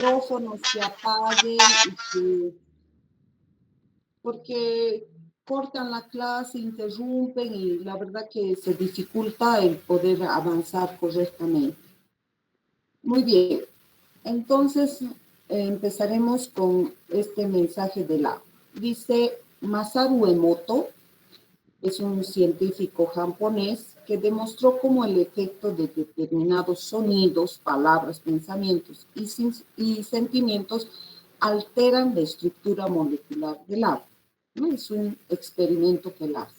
micrófonos que apaguen y que, porque cortan la clase, interrumpen y la verdad que se dificulta el poder avanzar correctamente. Muy bien, entonces empezaremos con este mensaje del agua. Dice Masaru Emoto, es un científico japonés que demostró cómo el efecto de determinados sonidos, palabras, pensamientos y sentimientos alteran la estructura molecular del agua. ¿No? Es un experimento que él hace.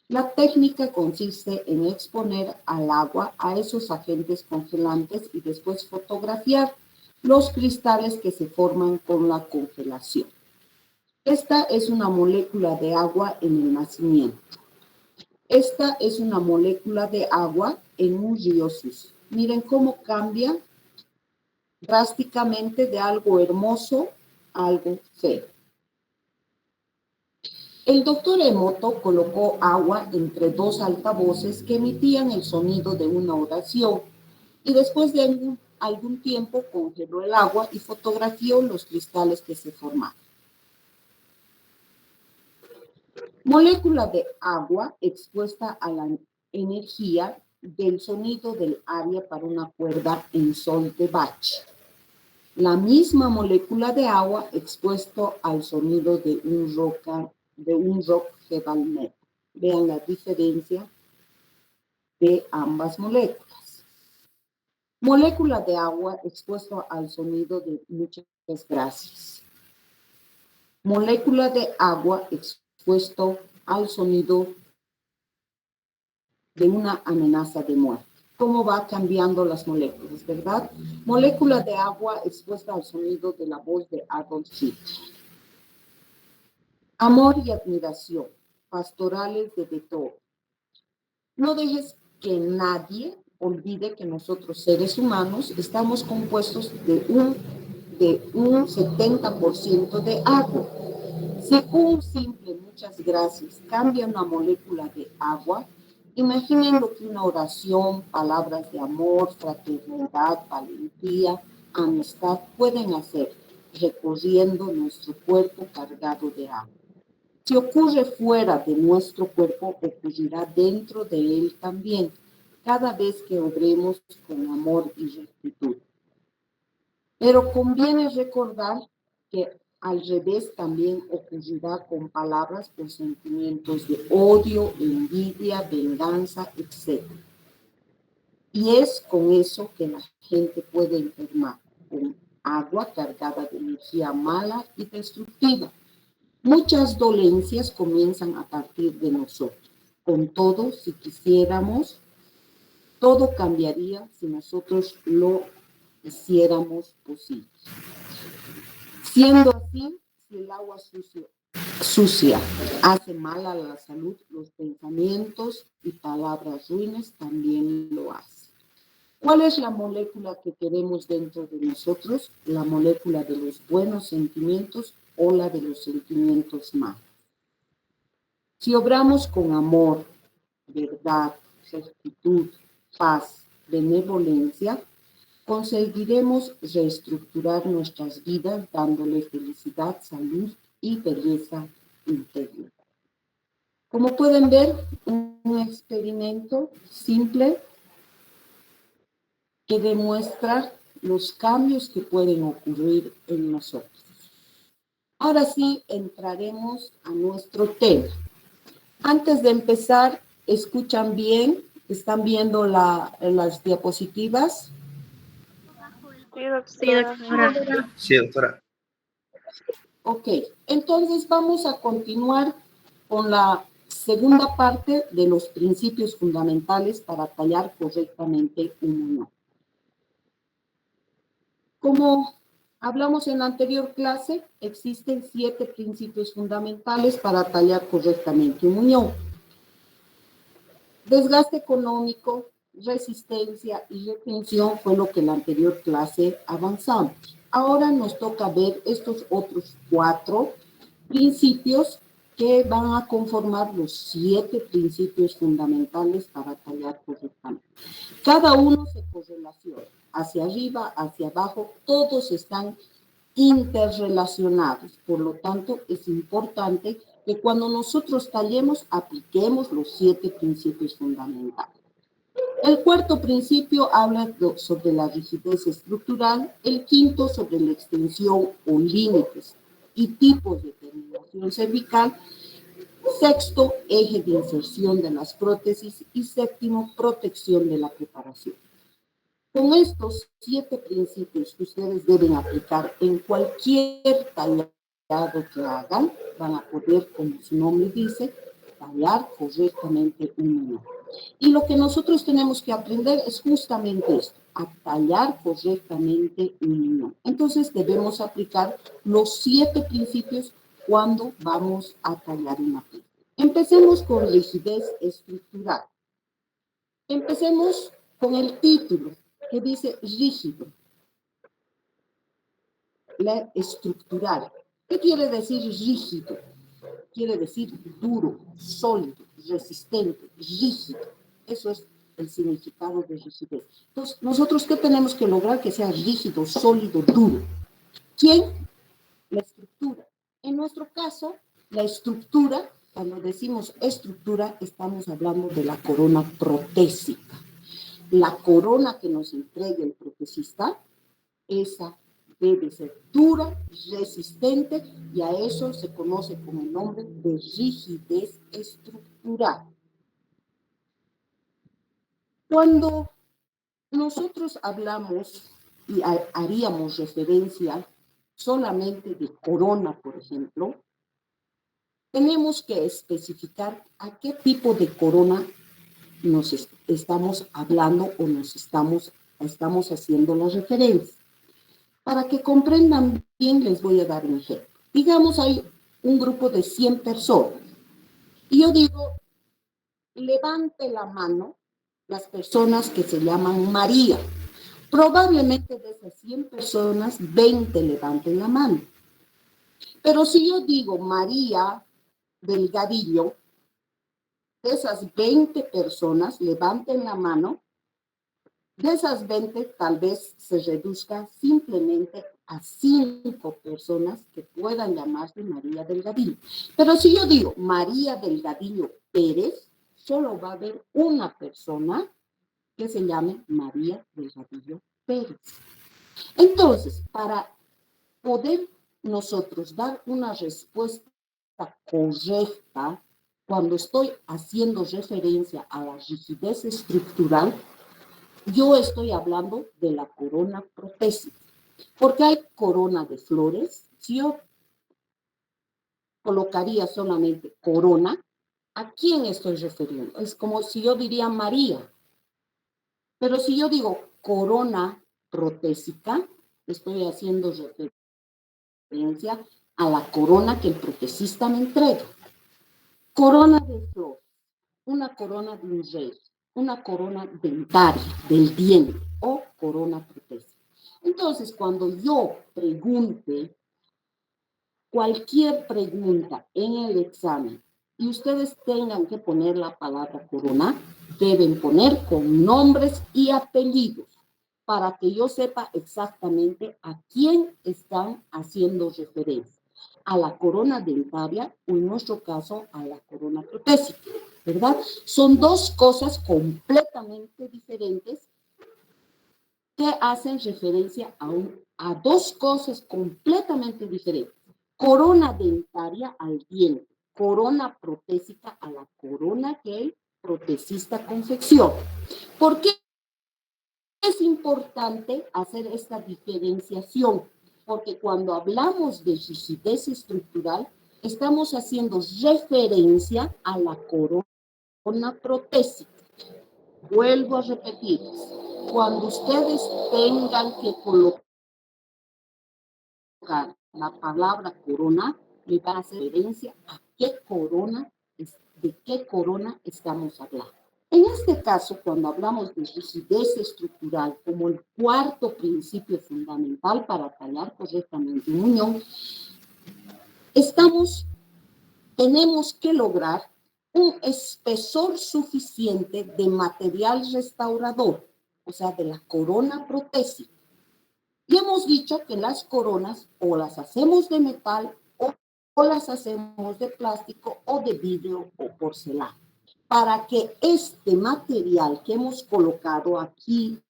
La técnica consiste en exponer al agua a esos agentes congelantes y después fotografiar los cristales que se forman con la congelación. Esta es una molécula de agua en el nacimiento. Esta es una molécula de agua en un río sucio. Miren cómo cambia drásticamente de algo hermoso a algo feo. El doctor Emoto colocó agua entre dos altavoces que emitían el sonido de una oración y después de algún tiempo congeló el agua y fotografió los cristales que se formaron. Molécula de agua expuesta a la energía del sonido del aria para una cuerda en sol de Bach. La misma molécula de agua expuesto al sonido de un rock heavy metal. Vean la diferencia de ambas moléculas. Molécula de agua expuesto al sonido de muchas gracias. Molécula de agua expuesto al sonido de una amenaza de muerte. Cómo va cambiando las moléculas, ¿verdad? Molécula de agua expuesta al sonido de la voz de Adolf Hitler. Amor y admiración, pastorales de Beethoven. No dejes que nadie olvide que nosotros seres humanos estamos compuestos de un 70% de agua. Si un simple muchas gracias cambia una molécula de agua, imaginen lo que una oración, palabras de amor, fraternidad, valentía, amistad pueden hacer recorriendo nuestro cuerpo cargado de agua. Si ocurre fuera de nuestro cuerpo, ocurrirá dentro de él también, cada vez que obremos con amor y rectitud. Pero conviene recordar que al revés también ocurrirá con palabras con sentimientos de odio, envidia, venganza, etc. Y es con eso que la gente puede enfermar, con agua cargada de energía mala y destructiva. Muchas dolencias comienzan a partir de nosotros. Con todo, si quisiéramos, todo cambiaría si nosotros lo hiciéramos posible. Siendo así, si el agua sucia hace mal a la salud, los pensamientos y palabras ruines también lo hacen. ¿Cuál es la molécula que queremos dentro de nosotros? La molécula de los buenos sentimientos o la de los sentimientos malos. Si obramos con amor, verdad, rectitud, paz, benevolencia, conseguiremos reestructurar nuestras vidas dándole felicidad, salud y belleza interior. Como pueden ver, un experimento simple que demuestra los cambios que pueden ocurrir en nosotros. Ahora sí, entraremos a nuestro tema. Antes de empezar, ¿escuchan bien? ¿Están viendo las diapositivas? Sí, doctora. Sí, doctora. Ok, entonces vamos a continuar con la segunda parte de los principios fundamentales para tallar correctamente un muñón. Como hablamos en la anterior clase, existen 7 principios fundamentales para tallar correctamente un muñón. Desgaste económico, resistencia y retención fue lo que en la anterior clase avanzamos. Ahora nos toca ver estos otros 4 principios que van a conformar los 7 principios fundamentales para tallar correctamente. Cada uno se correlaciona, hacia arriba, hacia abajo, todos están interrelacionados. Por lo tanto, es importante que cuando nosotros tallemos, apliquemos los 7 principios fundamentales. El cuarto principio habla sobre la rigidez estructural, el quinto sobre la extensión o límites y tipos de terminación cervical, sexto, eje de inserción de las prótesis y séptimo, protección de la preparación. Con estos 7 principios que ustedes deben aplicar en cualquier tallado que hagan, van a poder, como su nombre dice, tallar correctamente un muñón. Y lo que nosotros tenemos que aprender es justamente esto, a tallar correctamente un muñón. Entonces debemos aplicar los 7 principios cuando vamos a tallar una pieza. Empecemos con rigidez estructural. Empecemos con el título, que dice rígido, la estructural. ¿Qué quiere decir rígido? Quiere decir duro, sólido, resistente, rígido. Eso es el significado de rigidez. Entonces, ¿nosotros qué tenemos que lograr? Que sea rígido, sólido, duro. ¿Quién? La estructura. En nuestro caso, la estructura, cuando decimos estructura, estamos hablando de la corona protésica. La corona que nos entregue el protesista, esa debe ser dura, resistente, y a eso se conoce con el nombre de rigidez estructural. Cuando nosotros hablamos y haríamos referencia solamente de corona, por ejemplo, tenemos que especificar a qué tipo de corona nos estamos hablando o nos estamos haciendo la referencia. Para que comprendan bien, les voy a dar un ejemplo. Digamos, hay un grupo de 100 personas. Y yo digo, levante la mano las personas que se llaman María. Probablemente de esas 100 personas, 20 levanten la mano. Pero si yo digo María Delgadillo, de esas 20 personas levanten la mano, de esas 20 tal vez se reduzca simplemente a 5 personas que puedan llamarse María Delgadillo. Pero si yo digo María Delgadillo Pérez, solo va a haber una persona que se llame María Delgadillo Pérez. Entonces, para poder nosotros dar una respuesta correcta, cuando estoy haciendo referencia a la rigidez estructural, yo estoy hablando de la corona protésica, porque hay corona de flores. Si yo colocaría solamente corona, ¿a quién estoy refiriendo? Es como si yo diría María. Pero si yo digo corona protésica, estoy haciendo referencia a la corona que el protesista me entrega. Corona de flor, una corona de un rey, una corona dentaria, del diente o corona protésica. Entonces, cuando yo pregunte cualquier pregunta en el examen y ustedes tengan que poner la palabra corona, deben poner con nombres y apellidos para que yo sepa exactamente a quién están haciendo referencia. A la corona dentaria o en nuestro caso a la corona protésica, ¿verdad? Son dos cosas completamente diferentes que hacen referencia a dos cosas completamente diferentes. Corona dentaria al diente, corona protésica a la corona que el protesista confecciona. ¿Por qué es importante hacer esta diferenciación? Porque cuando hablamos de rigidez estructural, estamos haciendo referencia a la corona protésica. Vuelvo a repetir, cuando ustedes tengan que colocar la palabra corona, le van a hacer referencia a qué corona, de qué corona estamos hablando. En este caso, cuando hablamos de rigidez estructural como el cuarto principio fundamental para tallar correctamente un muñón, estamos tenemos que lograr un espesor suficiente de material restaurador, o sea, de la corona protésica. Y hemos dicho que las coronas o las hacemos de metal o las hacemos de plástico o de vidrio o porcelana. Para que este material que hemos colocado aquí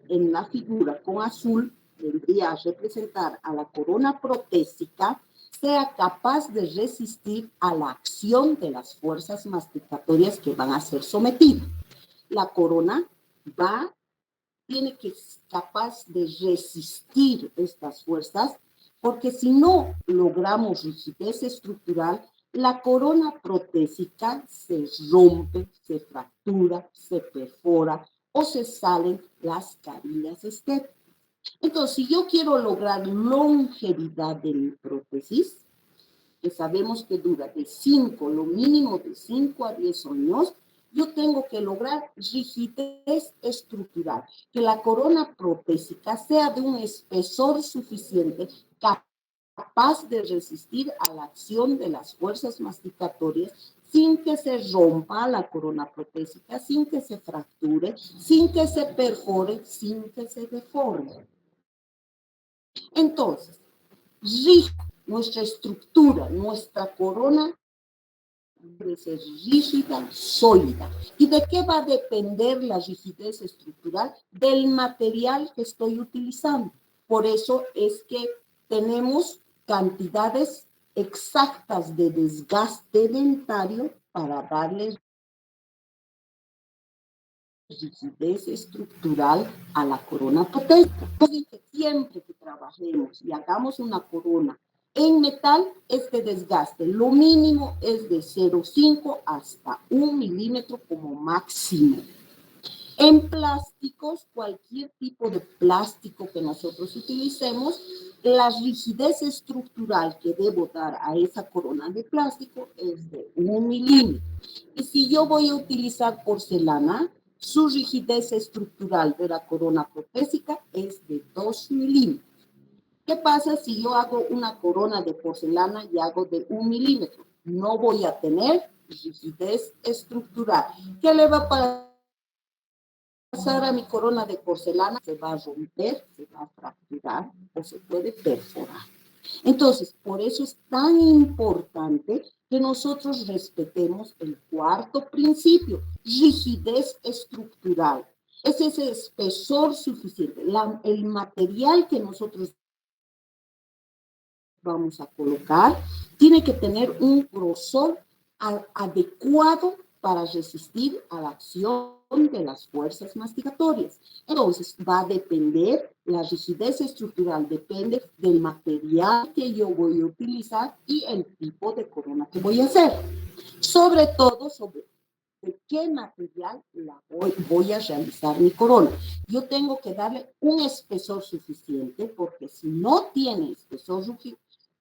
en la figura con azul, vendría a representar a la corona protésica, sea capaz de resistir a la acción de las fuerzas masticatorias que van a ser sometidas. La corona tiene que ser capaz de resistir estas fuerzas, porque si no logramos rigidez estructural, la corona protésica se rompe, se fractura, se perfora o se salen las carillas estéticas. Entonces, si yo quiero lograr longevidad de mi prótesis, que sabemos que dura de 5, lo mínimo de 5 a 10 años, yo tengo que lograr rigidez estructural, que la corona protésica sea de un espesor suficiente, capaz de resistir a la acción de las fuerzas masticatorias sin que se rompa la corona protésica, sin que se fracture, sin que se perfore, sin que se deforme. Entonces, nuestra estructura, nuestra corona debe ser rígida, sólida. ¿Y de qué va a depender la rigidez estructural? Del material que estoy utilizando. Por eso es que tenemos cantidades exactas de desgaste dentario para darle rigidez estructural a la corona protésica. Siempre que trabajemos y hagamos una corona en metal, este desgaste, lo mínimo es de 0,5 hasta 1 milímetro como máximo. En plásticos, cualquier tipo de plástico que nosotros utilicemos, la rigidez estructural que debo dar a esa corona de plástico es de 1 milímetro. Y si yo voy a utilizar porcelana, su rigidez estructural de la corona protésica es de 2 milímetros. ¿Qué pasa si yo hago una corona de porcelana y hago de 1 milímetro? No voy a tener rigidez estructural. ¿Qué le va a pasar a mi corona de porcelana? Se va a romper, se va a fracturar o se puede perforar. Entonces, por eso es tan importante que nosotros respetemos el cuarto principio, rigidez estructural. Es ese espesor suficiente, el material que nosotros vamos a colocar tiene que tener un grosor adecuado para resistir a la acción de las fuerzas masticatorias. Entonces, va a depender, la rigidez estructural depende del material que yo voy a utilizar y el tipo de corona que voy a hacer. Sobre todo, sobre de qué material voy a realizar mi corona. Yo tengo que darle un espesor suficiente, porque si no tiene espesor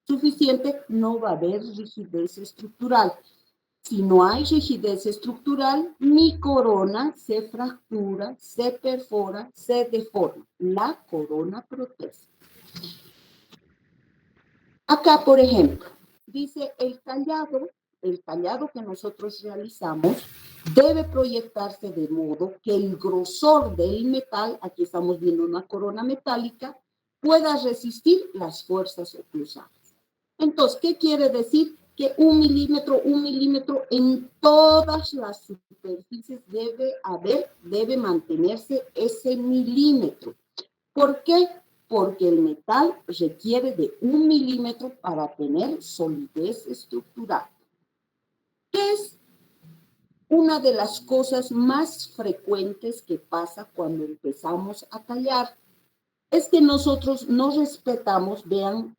suficiente, no va a haber rigidez estructural. Si no hay rigidez estructural, mi corona se fractura, se perfora, se deforma. La corona protésica. Acá, por ejemplo, dice el tallado que nosotros realizamos debe proyectarse de modo que el grosor del metal, aquí estamos viendo una corona metálica, pueda resistir las fuerzas oclusales. Entonces, ¿qué quiere decir? Que 1 milímetro en todas las superficies debe mantenerse ese milímetro. ¿Por qué? Porque el metal requiere de 1 milímetro para tener solidez estructural. ¿Qué es una de las cosas más frecuentes que pasa cuando empezamos a tallar? Es que nosotros no respetamos, vean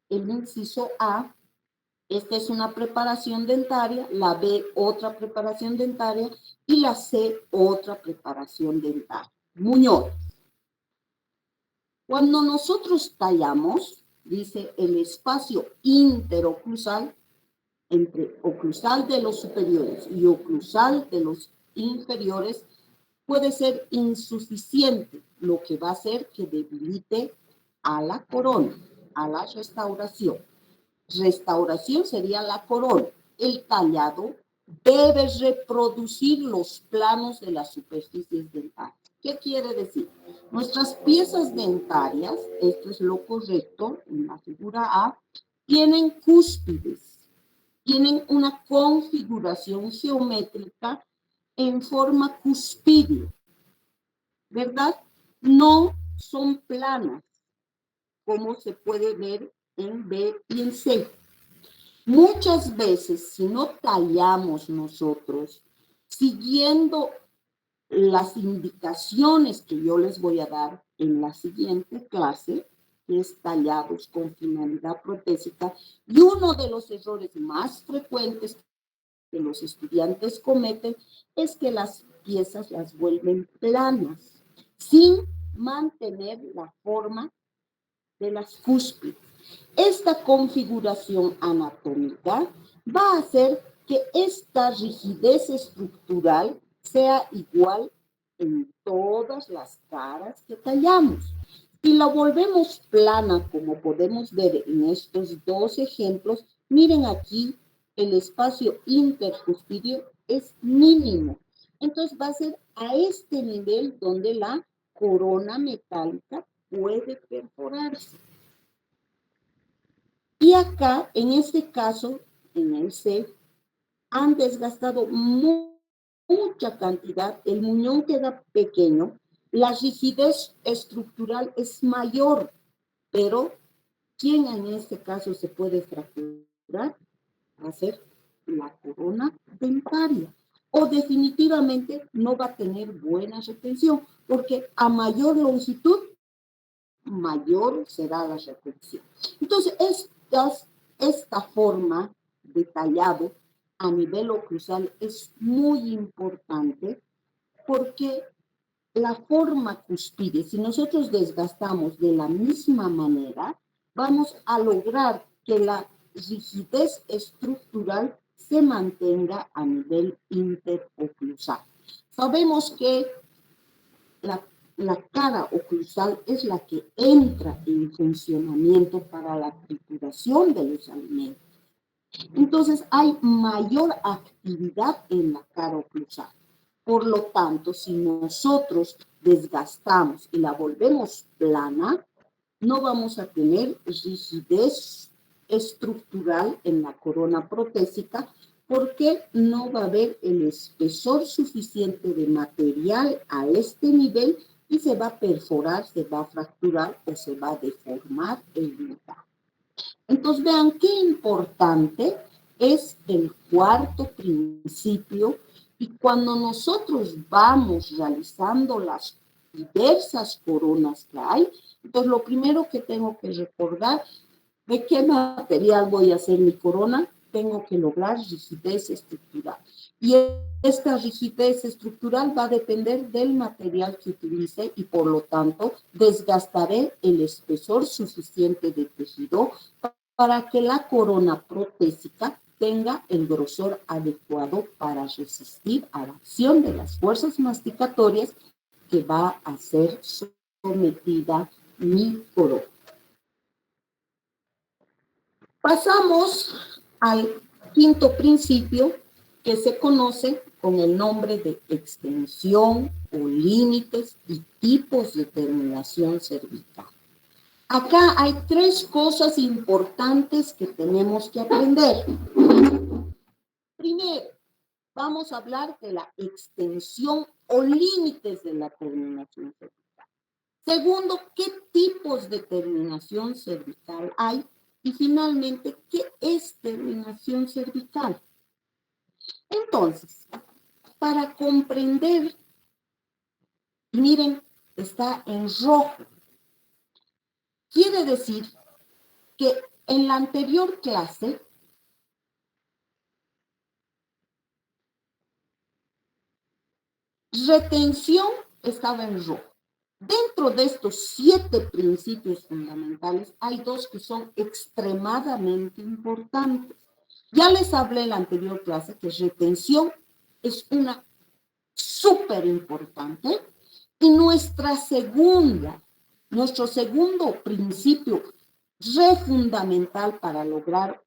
el inciso A, esta es una preparación dentaria, la B otra preparación dentaria y la C otra preparación dentaria. Muñoz. Cuando nosotros tallamos, dice el espacio interoclusal, entre oclusal de los superiores y oclusal de los inferiores, puede ser insuficiente, lo que va a hacer que debilite a la corona, a la restauración. restauración sería la corona. El tallado debe reproducir los planos de las superficies dentarias. ¿Qué quiere decir? Nuestras piezas dentarias, esto es lo correcto en la figura A, tienen cúspides, tienen una configuración geométrica en forma cuspidea, ¿verdad? No son planas, como se puede ver en B y en C. Muchas veces, si no tallamos nosotros, siguiendo las indicaciones que yo les voy a dar en la siguiente clase, que es tallados con finalidad protésica, y uno de los errores más frecuentes que los estudiantes cometen es que las piezas las vuelven planas, sin mantener la forma de las cúspides. Esta configuración anatómica va a hacer que esta rigidez estructural sea igual en todas las caras que tallamos. Si la volvemos plana, como podemos ver en estos dos ejemplos, miren aquí, el espacio intercuspideo es mínimo. Entonces va a ser a este nivel donde la corona metálica puede perforarse. Y acá, en este caso, en el C, han desgastado mucha cantidad, el muñón queda pequeño, la rigidez estructural es mayor, pero ¿quién en este caso se puede fracturar? Va a ser la corona dentaria. O definitivamente no va a tener buena retención, porque a mayor longitud, mayor será la retención. Entonces, esta forma de tallado a nivel oclusal es muy importante porque la forma cuspide, si nosotros desgastamos de la misma manera, vamos a lograr que la rigidez estructural se mantenga a nivel interoclusal. Sabemos que la cara oclusal es la que entra en funcionamiento para la trituración de los alimentos. Entonces hay mayor actividad en la cara oclusal. Por lo tanto, si nosotros desgastamos y la volvemos plana, no vamos a tener rigidez estructural en la corona protésica porque no va a haber el espesor suficiente de material a este nivel y se va a perforar, se va a fracturar o se va a deformar el metal. Entonces vean qué importante es el cuarto principio y cuando nosotros vamos realizando las diversas coronas que hay, entonces lo primero que tengo que recordar, ¿de qué material voy a hacer mi corona? Tengo que lograr rigidez estructural. Y esta rigidez estructural va a depender del material que utilice y por lo tanto desgastaré el espesor suficiente de tejido para que la corona protésica tenga el grosor adecuado para resistir a la acción de las fuerzas masticatorias que va a ser sometida mi corona. Pasamos al quinto principio que se conoce con el nombre de extensión o límites y tipos de terminación cervical. Acá hay tres cosas importantes que tenemos que aprender. Primero, vamos a hablar de la extensión o límites de la terminación cervical. Segundo, ¿qué tipos de terminación cervical hay? Y finalmente, ¿qué es terminación cervical? Entonces, para comprender, miren, está en rojo. Quiere decir que en la anterior clase retención estaba en rojo. Dentro de estos 7 principios fundamentales hay 2 que son extremadamente importantes. Ya les hablé en la anterior clase que retención es una súper importante y nuestro segundo principio re fundamental para lograr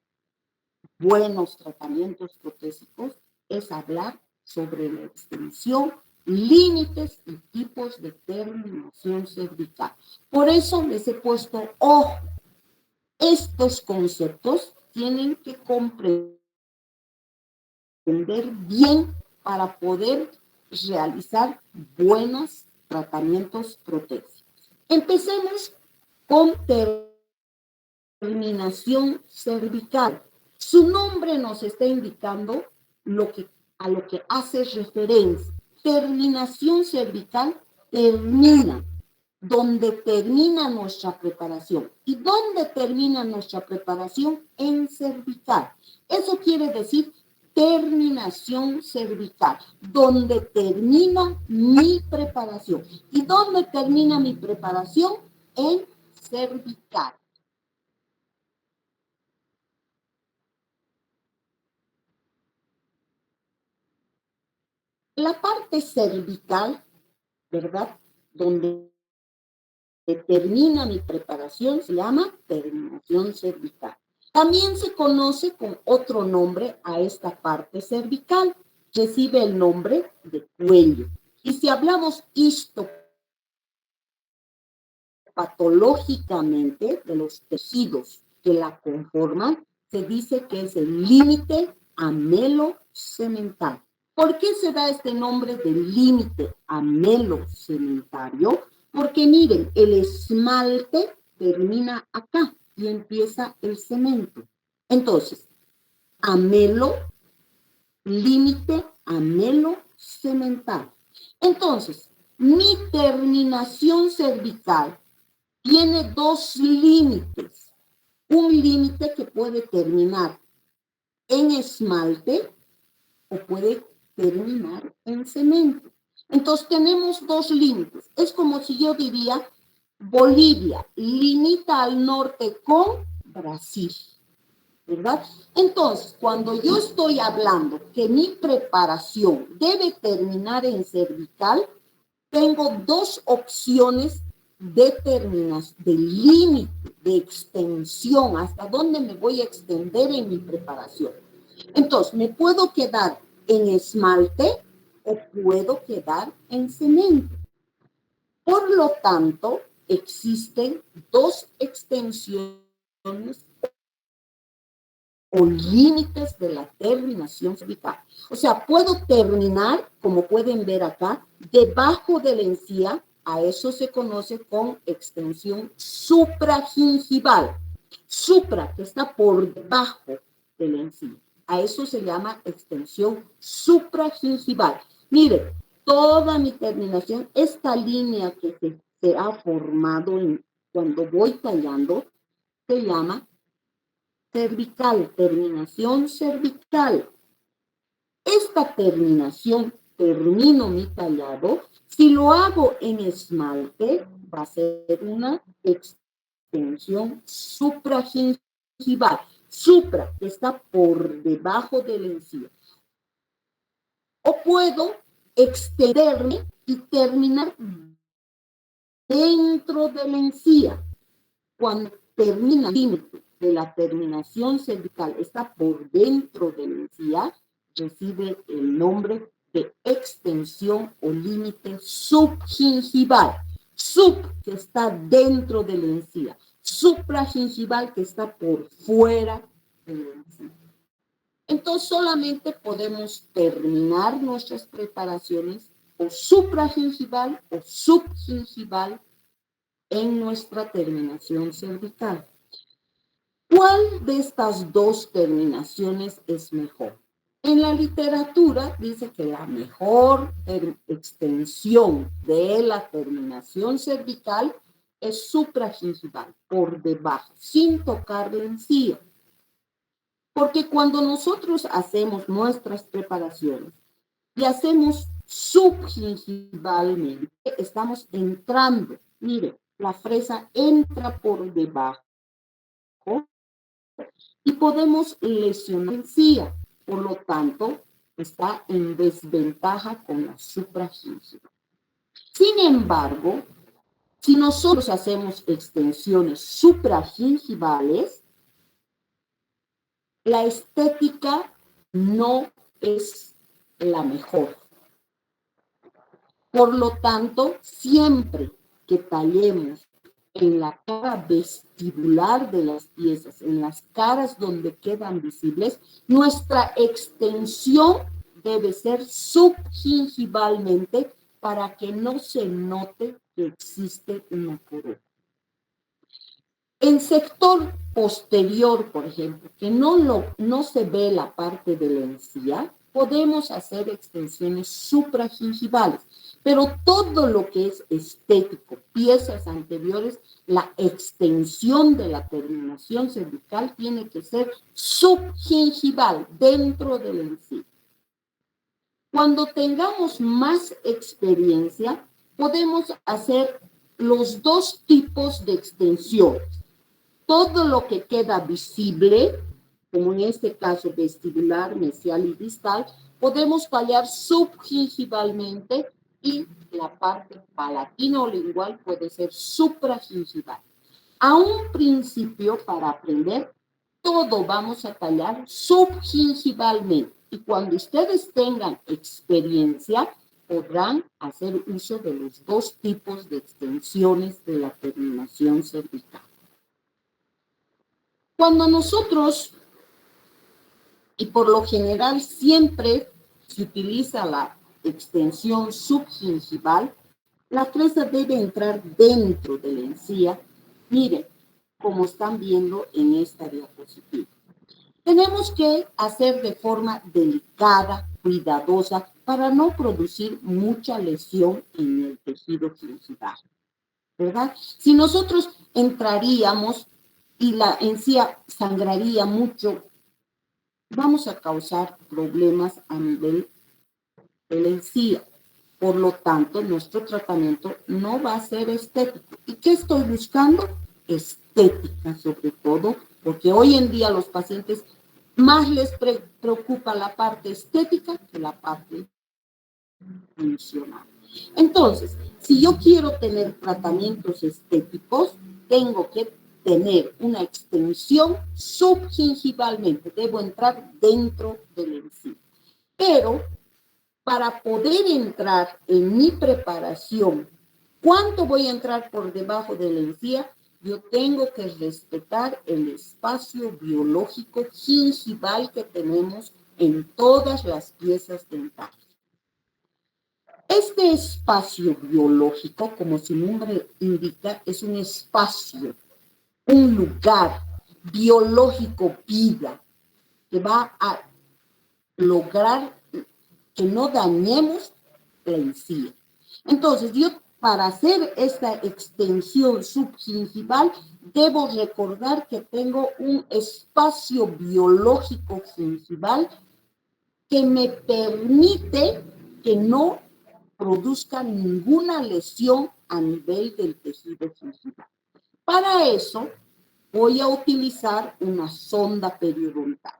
buenos tratamientos protésicos es hablar sobre la extensión, límites y tipos de terminación cervical. Por eso les he puesto ojo. Estos conceptos tienen que comprender bien para poder realizar buenos tratamientos protésicos. Empecemos con terminación cervical. Su nombre nos está indicando a lo que hace referencia. Terminación cervical termina donde termina nuestra preparación. ¿Y dónde termina nuestra preparación? En cervical. Eso quiere decir terminación cervical, donde termina mi preparación. ¿Y dónde termina mi preparación? En cervical. La parte cervical, ¿verdad? Donde termina mi preparación se llama terminación cervical. También se conoce con otro nombre a esta parte cervical. Recibe el nombre de cuello. Y si hablamos histopatológicamente de los tejidos que la conforman, se dice que es el límite amelo-cementario. ¿Por qué se da este nombre de límite amelo-cementario? Porque miren, el esmalte termina acá y empieza el cemento. Entonces, amelo, límite amelo-cementario. Entonces, mi terminación cervical tiene dos límites. Un límite que puede terminar en esmalte o puede terminar en cemento. Entonces tenemos dos límites. Es como si yo diría, Bolivia limita al norte con Brasil, ¿verdad? Entonces, cuando yo estoy hablando que mi preparación debe terminar en cervical, tengo dos opciones de límite, de extensión, hasta dónde me voy a extender en mi preparación. Entonces, me puedo quedar en esmalte o puedo quedar en cemento. Por lo tanto, existen dos extensiones o límites de la terminación cervical. O sea, puedo terminar, como pueden ver acá, debajo de la encía. A eso se conoce con extensión supragingival. Supra, que está por debajo de la encía. A eso se llama extensión supragingival. Miren, toda mi terminación, esta línea que se ha formado cuando voy tallando, se llama cervical, terminación cervical. Esta terminación, termino mi tallado, si lo hago en esmalte, va a ser una extensión supragingival. Supra, que está por debajo de la encía. O puedo extenderme y terminar dentro de la encía. Cuando termina el límite de la terminación cervical está por dentro de la encía, recibe el nombre de extensión o límite subgingival. Sub, que está dentro de la encía. Supragingival, que está por fuera de la encía. Entonces solamente podemos terminar nuestras preparaciones o supragingival o subgingival en nuestra terminación cervical. ¿Cuál de estas dos terminaciones es mejor? En la literatura dice que la mejor extensión de la terminación cervical es supragingival, por debajo, sin tocar la encía. Porque cuando nosotros hacemos nuestras preparaciones y hacemos subgingivalmente, estamos entrando. Mire, la fresa entra por debajo y podemos lesionar la encía. Por lo tanto, está en desventaja con la supragingival. Sin embargo, Si nosotros hacemos extensiones supragingivales, la estética no es la mejor. Por lo tanto, siempre que tallemos en la cara vestibular de las piezas, en las caras donde quedan visibles, nuestra extensión debe ser subgingivalmente para que no se note que existe una corona. En sector posterior, por ejemplo, que no se ve la parte de la encía, podemos hacer extensiones supragingivales, pero todo lo que es estético, piezas anteriores, la extensión de la terminación cervical tiene que ser subgingival, dentro de la encía. Cuando tengamos más experiencia, podemos hacer los dos tipos de extensiones. Todo lo que queda visible, como en este caso vestibular, mesial y distal, podemos tallar subgingivalmente y la parte palatino-lingual puede ser supragingival. A un principio, para aprender, todo vamos a tallar subgingivalmente. Y cuando ustedes tengan experiencia, podrán hacer uso de los dos tipos de extensiones de la terminación cervical. Cuando nosotros, y por lo general siempre se utiliza la extensión subgingival, la fresa debe entrar dentro de la encía. Miren, como están viendo en esta diapositiva. Tenemos que hacer de forma delicada, cuidadosa, para no producir mucha lesión en el tejido gingival, ¿verdad? Si nosotros entraríamos y la encía sangraría mucho, vamos a causar problemas a nivel de la encía. Por lo tanto, nuestro tratamiento no va a ser estético. ¿Y qué estoy buscando? Estética, sobre todo, porque hoy en día a los pacientes más les preocupa la parte estética que la parte funcional. Entonces, si yo quiero tener tratamientos estéticos, tengo que tener una extensión subgingivalmente. Debo entrar dentro del encía. Pero para poder entrar en mi preparación, ¿cuánto voy a entrar por debajo de la encía? Yo tengo que respetar el espacio biológico gingival que tenemos en todas las piezas dentales. Este espacio biológico, como su nombre indica, es un espacio, un lugar biológico, vida, que va a lograr que no dañemos la encía. Entonces, yo para hacer esta extensión subgingival, debo recordar que tengo un espacio biológico gingival que me permite que no produzca ninguna lesión a nivel del tejido gingival. Para eso, voy a utilizar una sonda periodontal.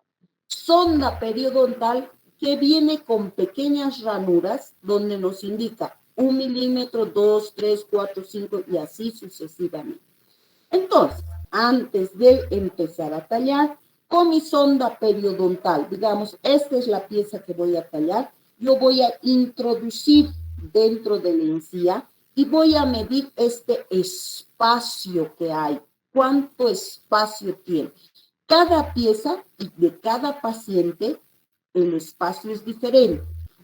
Sonda periodontal que viene con pequeñas ranuras donde nos indica 1 milímetro, 2, 3, 4, 5 y así sucesivamente. Entonces, antes de empezar a tallar, con mi sonda periodontal, digamos, esta es la pieza que voy a tallar, yo voy a introducir dentro de la encía y voy a medir este espacio que hay. ¿Cuánto espacio tiene? Cada pieza y de cada paciente, el espacio es diferente.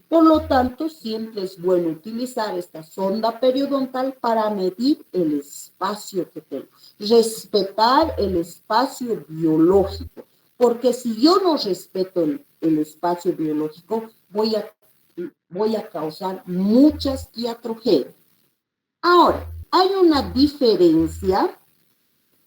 Por lo tanto, siempre es bueno utilizar esta sonda periodontal para medir el espacio que tengo. Respetar el espacio biológico, porque si yo no respeto el espacio biológico, voy a causar muchas iatrogenias. Ahora, hay una diferencia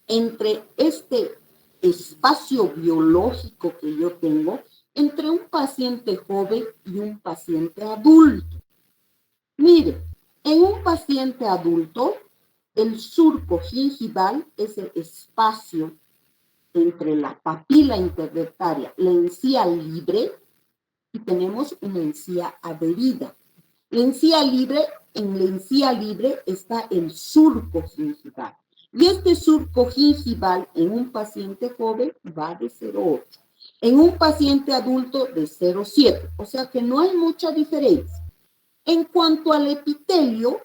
entre este espacio biológico que yo tengo entre un paciente joven y un paciente adulto. Mire, en un paciente adulto, el surco gingival es el espacio entre la papila intervertaria, la encía libre, y tenemos una encía adherida. La encía libre, en la encía libre está el surco gingival. Y este surco gingival en un paciente joven va de 0,8. En un paciente adulto de 0,7. O sea que no hay mucha diferencia. En cuanto al epitelio,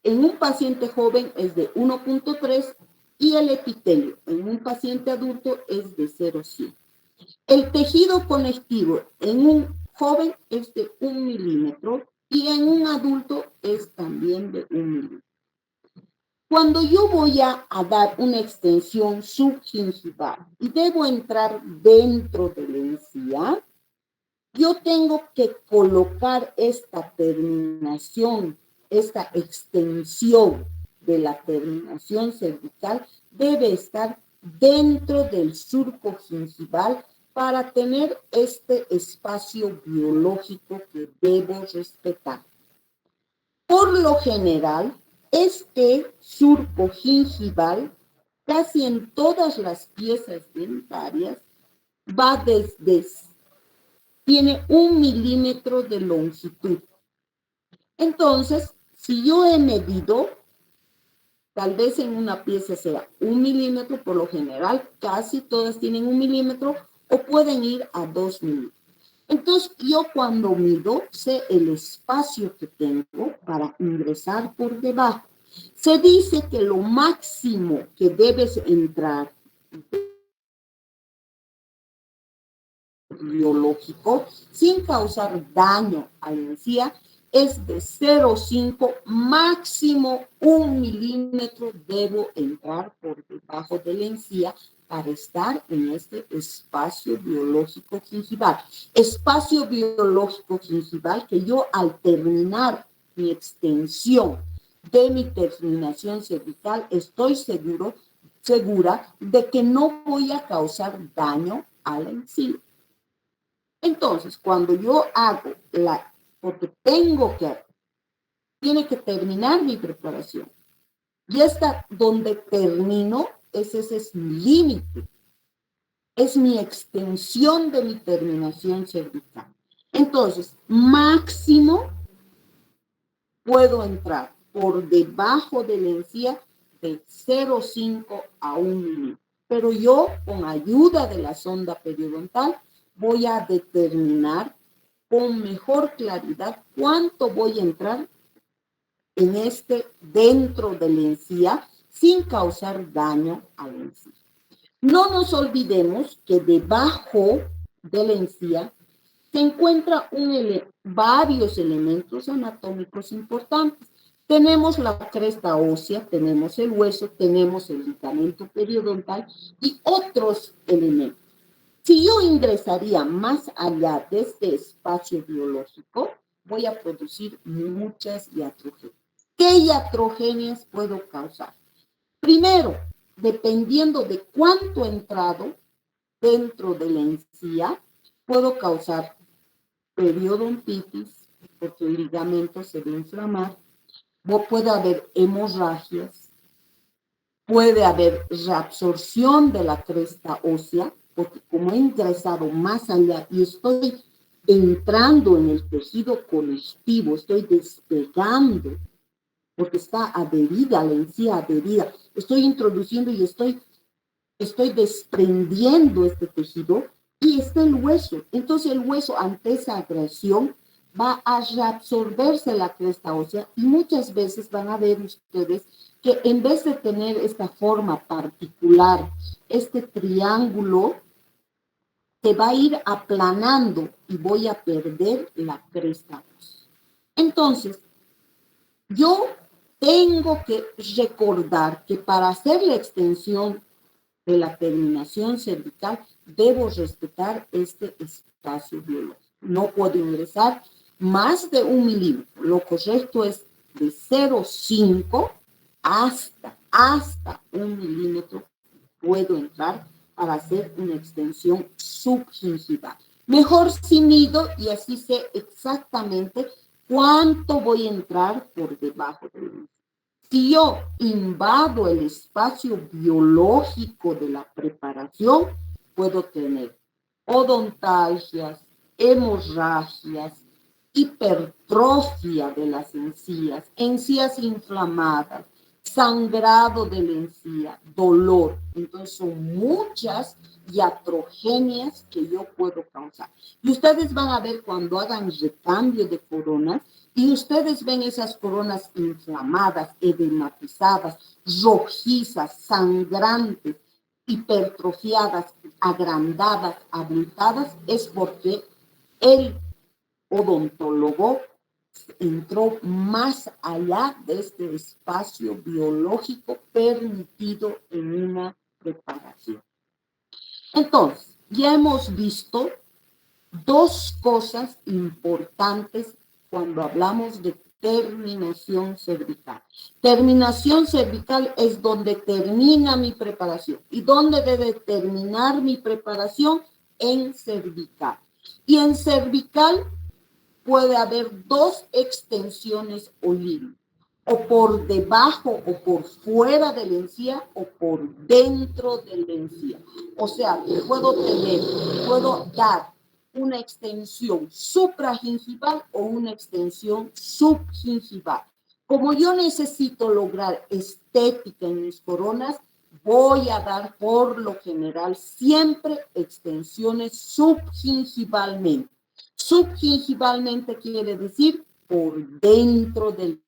en un paciente joven es de 1,3 y el epitelio en un paciente adulto es de 0,7. El tejido conectivo en un joven es de 1 milímetro y en un adulto es también de 1 milímetro. Cuando yo voy a dar una extensión subgingival y debo entrar dentro de la encía, yo tengo que colocar esta terminación, esta extensión de la terminación cervical debe estar dentro del surco gingival para tener este espacio biológico que debo respetar. Por lo general, este surco gingival, casi en todas las piezas dentarias, va tiene 1 milímetro de longitud. Entonces, si yo he medido, tal vez en una pieza sea 1 milímetro, por lo general casi todas tienen 1 milímetro o pueden ir a 2 milímetros. Entonces, yo cuando mido, sé el espacio que tengo para ingresar por debajo. Se dice que lo máximo que debes entrar biológico sin causar daño a la encía es de 0,5, máximo 1 milímetro debo entrar por debajo de la encía para estar en este espacio biológico gingival. Espacio biológico gingival que yo al terminar mi extensión de mi terminación cervical estoy segura de que no voy a causar daño a la encía. Entonces, cuando yo hago porque tiene que terminar mi preparación. Y esta, donde termino, ese es mi límite. Es mi extensión de mi terminación cervical. Entonces, máximo puedo entrar por debajo de la encía de 0,5 a 1 milímetro. Pero yo, con ayuda de la sonda periodontal, voy a determinar con mejor claridad cuánto voy a entrar en dentro de la encía sin causar daño a la encía. No nos olvidemos que debajo de la encía se encuentran varios elementos anatómicos importantes. Tenemos la cresta ósea, tenemos el hueso, tenemos el ligamento periodontal y otros elementos. Si yo ingresaría más allá de este espacio biológico, voy a producir muchas iatrogenias. ¿Qué iatrogenias puedo causar? Primero, dependiendo de cuánto he entrado dentro de la encía, puedo causar periodontitis, porque el ligamento se va a inflamar, puede haber hemorragias, puede haber reabsorción de la cresta ósea, porque como he ingresado más allá y estoy entrando en el tejido conectivo, estoy despegando, porque está adherida, la encía adherida, estoy introduciendo y estoy desprendiendo este tejido y está el hueso. Entonces el hueso ante esa agresión va a reabsorberse la cresta ósea y muchas veces van a ver ustedes que en vez de tener esta forma particular, este triángulo, se va a ir aplanando y voy a perder la cresta ósea. Entonces, yo tengo que recordar que para hacer la extensión de la terminación cervical, debo respetar este espacio biológico. No puedo ingresar más de 1 milímetro. Lo correcto es de 0,5 hasta 1 milímetro puedo entrar para hacer una extensión subgingival. Mejor si mido y así sé exactamente cuánto voy a entrar por debajo de la. Si yo invado el espacio biológico de la preparación, puedo tener odontalgias, hemorragias, hipertrofia de las encías inflamadas, sangrado de la encía, dolor. Entonces son muchas iatrogenias que yo puedo causar. Y ustedes van a ver cuando hagan recambio de coronas y ustedes ven esas coronas inflamadas, edematizadas, rojizas, sangrantes, hipertrofiadas, agrandadas, abultadas, es porque el odontólogo entró más allá de este espacio biológico permitido en una preparación. Entonces, ya hemos visto dos cosas importantes cuando hablamos de terminación cervical. Terminación cervical es donde termina mi preparación. ¿Y dónde debe terminar mi preparación? En cervical. Y en cervical puede haber dos extensiones o líneas, o por debajo o por fuera de la encía o por dentro de la encía. O sea, puedo dar una extensión supragingival o una extensión subgingival. Como yo necesito lograr estética en mis coronas, voy a dar por lo general siempre extensiones subgingivalmente. Subgingivalmente quiere decir por dentro del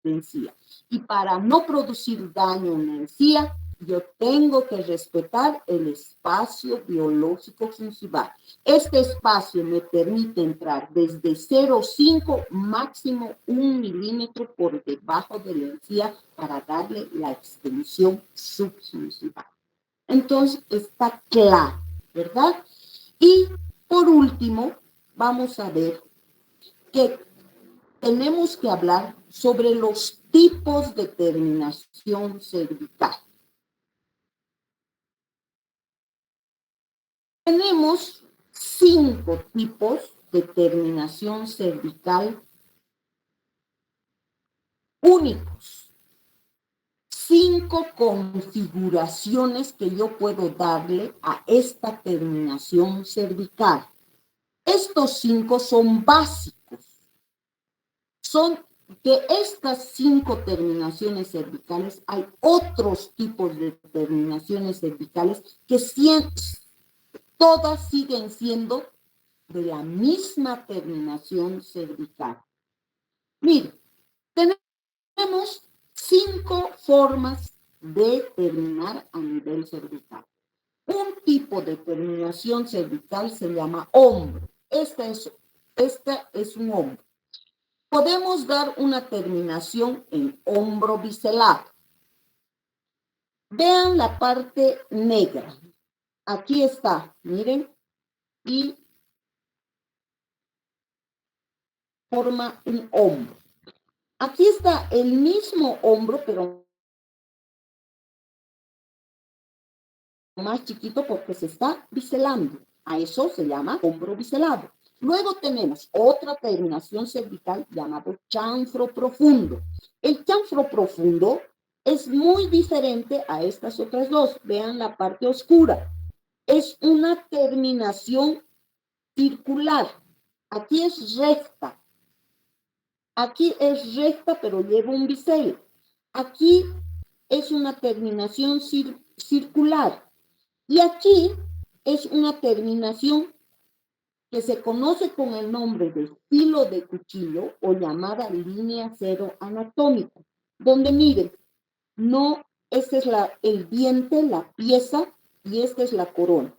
encía. Y para no producir daño en la encía, yo tengo que respetar el espacio biológico gingival. Este espacio me permite entrar desde 0,5 máximo 1 milímetro por debajo de la encía para darle la extensión subgingival. Entonces está claro, ¿verdad? Y por último, vamos a ver que tenemos que hablar sobre los tipos de terminación cervical. Tenemos 5 tipos de terminación cervical únicos. 5 configuraciones que yo puedo darle a esta terminación cervical. Estos 5 son básicos. Son de estas 5 terminaciones cervicales, hay otros tipos de terminaciones cervicales que todas siguen siendo de la misma terminación cervical. Miren, tenemos 5 formas de terminar a nivel cervical. Un tipo de terminación cervical se llama hombro. Esta es un hombro. Podemos dar una terminación en hombro biselado. Vean la parte negra. Aquí está, miren, y forma un hombro. Aquí está el mismo hombro, pero más chiquito porque se está biselando. A eso se llama hombro biselado. Luego tenemos otra terminación cervical llamado chanfro profundo. El chanfro profundo es muy diferente a estas otras dos. Vean la parte oscura. Es una terminación circular. Aquí es recta. Aquí es recta, pero lleva un bisel. Aquí es una terminación circular. Y aquí es una terminación que se conoce con el nombre de filo de cuchillo o llamada línea cero anatómica, donde miren, no, este es el diente, la pieza, y esta es la corona.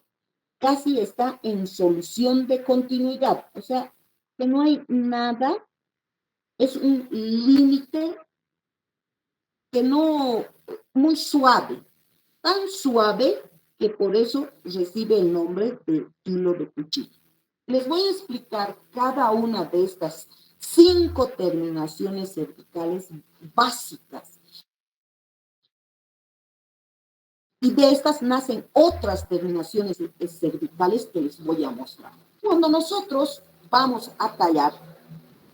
Casi está en solución de continuidad, o sea, que no hay nada, es un límite que no, muy suave, tan suave que por eso recibe el nombre de filo de cuchillo. Les voy a explicar cada una de estas 5 terminaciones cervicales básicas. Y de estas nacen otras terminaciones cervicales que les voy a mostrar. Cuando nosotros vamos a tallar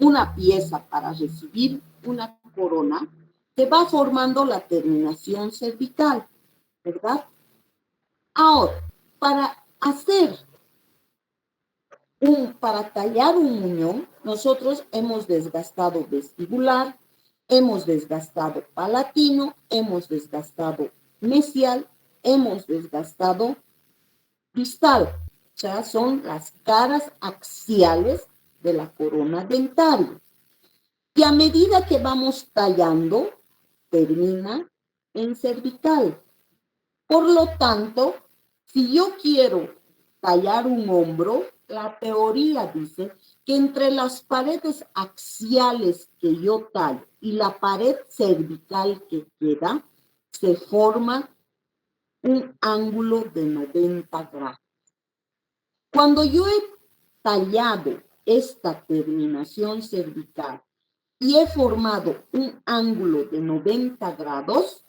una pieza para recibir una corona, se va formando la terminación cervical, ¿verdad? Ahora, para hacer Para tallar un muñón, nosotros hemos desgastado vestibular, hemos desgastado palatino, hemos desgastado mesial, hemos desgastado distal. O sea, son las caras axiales de la corona dentaria. Y a medida que vamos tallando, termina en cervical. Por lo tanto, si yo quiero tallar un hombro, la teoría dice que entre las paredes axiales que yo tallo y la pared cervical que queda, se forma un ángulo de 90 grados. Cuando yo he tallado esta terminación cervical y he formado un ángulo de 90 grados,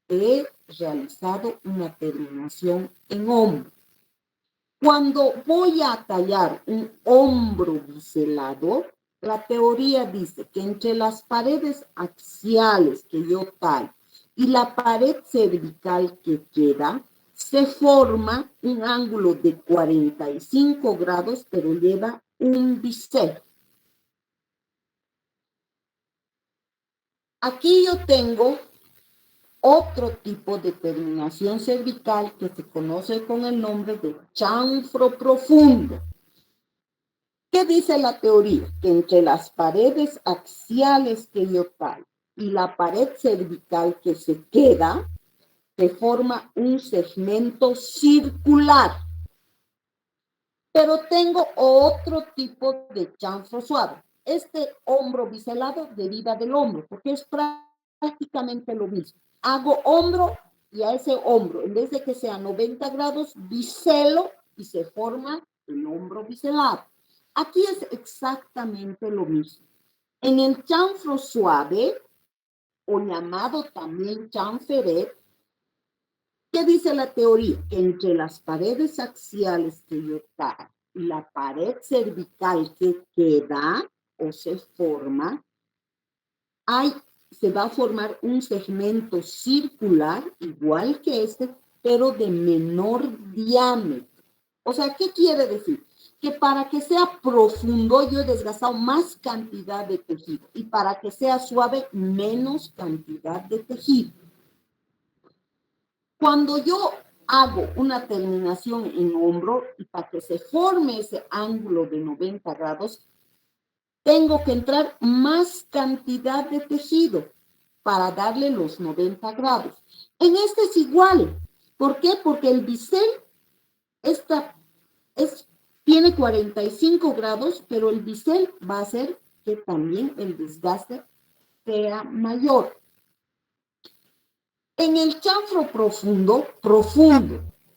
he realizado una terminación en hombro. Cuando voy a tallar un hombro biselado, la teoría dice que entre las paredes axiales que yo tallo y la pared cervical que queda, se forma un ángulo de 45 grados, pero lleva un bisel. Aquí yo tengo otro tipo de terminación cervical que se conoce con el nombre de chanfro profundo. ¿Qué dice la teoría? Que entre las paredes axiales que yo tallo y la pared cervical que se queda, se forma un segmento circular. Pero tengo otro tipo de chanfro suave. Este hombro biselado deriva del hombro, porque es prácticamente lo mismo. Hago hombro y a ese hombro, en vez de que sea 90 grados, biselo y se forma el hombro biselado. Aquí es exactamente lo mismo. En el chanfro suave, o llamado también chanferet, ¿qué dice la teoría? Que entre las paredes axiales que yo tallo y la pared cervical que queda o se forma, se va a formar un segmento circular, igual que este, pero de menor diámetro. O sea, ¿qué quiere decir? Que para que sea profundo yo he desgastado más cantidad de tejido y para que sea suave menos cantidad de tejido. Cuando yo hago una terminación en hombro y para que se forme ese ángulo de 90 grados, tengo que entrar más cantidad de tejido para darle los 90 grados. En este es igual. ¿Por qué? Porque el bisel tiene 45 grados, pero el bisel va a hacer que también el desgaste sea mayor. En el chanfro profundo,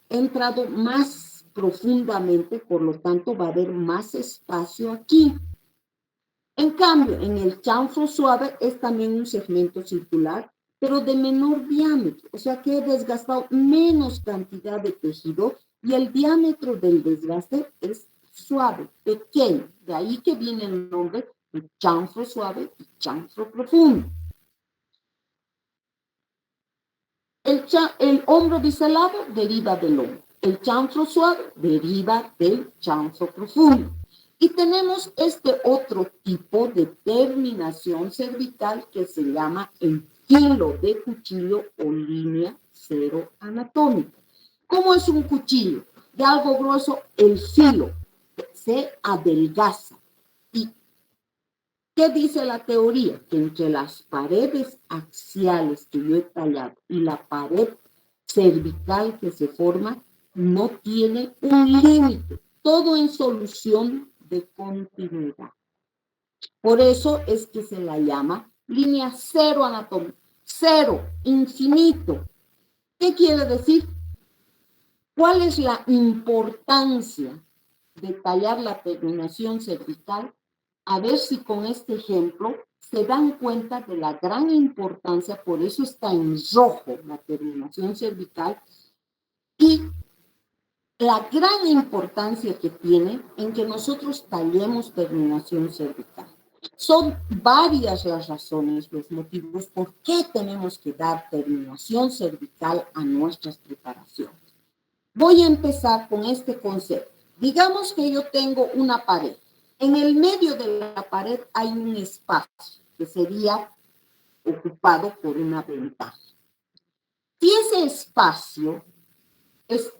he entrado más profundamente, por lo tanto va a haber más espacio aquí. En cambio, en el chanfro suave es también un segmento circular, pero de menor diámetro, o sea que he desgastado menos cantidad de tejido y el diámetro del desgaste es suave, pequeño. De ahí que viene el nombre de chanfro suave y chanfro profundo. El hombro biselado deriva del hombro. El chanfro suave deriva del chanfro profundo. Y tenemos este otro tipo de terminación cervical que se llama el filo de cuchillo o línea cero anatómica. ¿Cómo es un cuchillo? De algo grueso, el filo se adelgaza. ¿Y qué dice la teoría? Que entre las paredes axiales que yo he tallado y la pared cervical que se forma, no tiene un límite. Todo en solución de continuidad. Por eso es que se la llama línea cero anatómica. Cero, infinito. ¿Qué quiere decir? ¿Cuál es la importancia de tallar la terminación cervical? A ver si con este ejemplo se dan cuenta de la gran importancia, por eso está en rojo la terminación cervical, y la gran importancia que tiene en que nosotros tallemos terminación cervical. Son varias las razones, los motivos por qué tenemos que dar terminación cervical a nuestras preparaciones. Voy a empezar con este concepto. Digamos que yo tengo una pared. En el medio de la pared hay un espacio que sería ocupado por una ventana. Si ese espacio es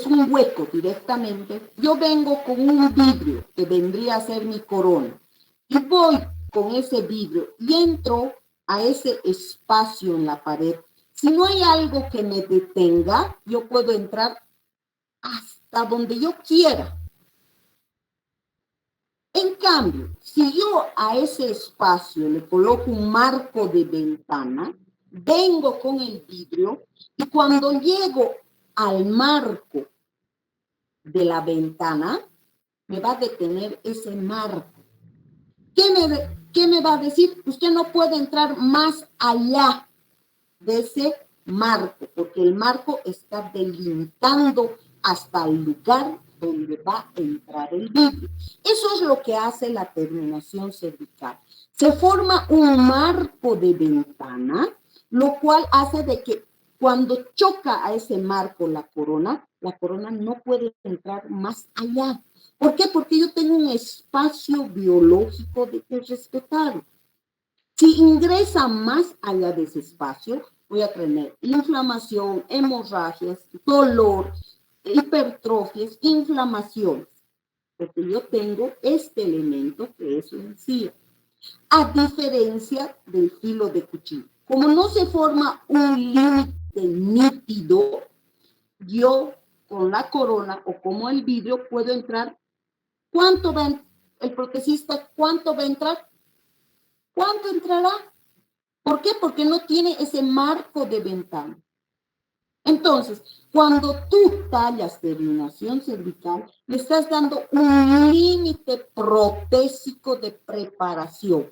un hueco directamente, yo vengo con un vidrio que vendría a ser mi corona y voy con ese vidrio y entro a ese espacio en la pared. Si no hay algo que me detenga, yo puedo entrar hasta donde yo quiera. En cambio, si yo a ese espacio le coloco un marco de ventana, vengo con el vidrio y cuando llego al marco de la ventana, me va a detener ese marco. ¿Qué me va a decir? Usted no puede entrar más allá de ese marco, porque el marco está delimitando hasta el lugar donde va a entrar el vidrio. Eso es lo que hace la terminación cervical. Se forma un marco de ventana, lo cual hace de que cuando choca a ese marco la corona no puede entrar más allá. ¿Por qué? Porque yo tengo un espacio biológico de que respetar. Si ingresa más allá de ese espacio, voy a tener inflamación, hemorragias, dolor, hipertrofias, inflamaciones, porque yo tengo este elemento que es la encía. A diferencia del filo de cuchillo. Como no se forma un límite nítido, yo con la corona o como el vidrio puedo entrar. ¿Cuánto va el protecista? ¿Cuánto va a entrar? ¿Cuánto entrará? ¿Por qué? Porque no tiene ese marco de ventana. Entonces, cuando tú tallas terminación cervical, le estás dando un límite protésico de preparación.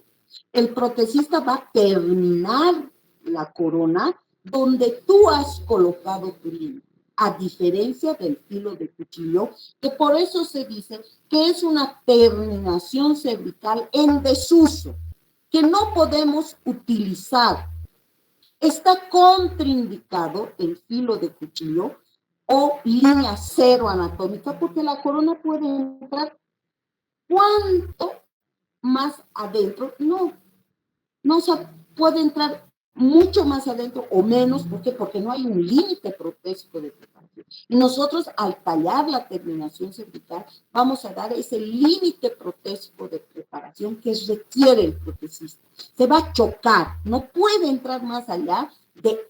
El protecista va a terminar la corona donde tú has colocado tu límite, a diferencia del filo de cuchillo, que por eso se dice que es una terminación cervical en desuso, que no podemos utilizar. Está contraindicado el filo de cuchillo o línea cero anatómica porque la corona puede entrar cuanto más adentro. No se puede entrar mucho más adentro o menos. ¿Por qué? Porque no hay un límite protésico de preparación. Y nosotros al tallar la terminación cervical vamos a dar ese límite protésico de preparación que requiere el protecista. Se va a chocar, no puede entrar más allá de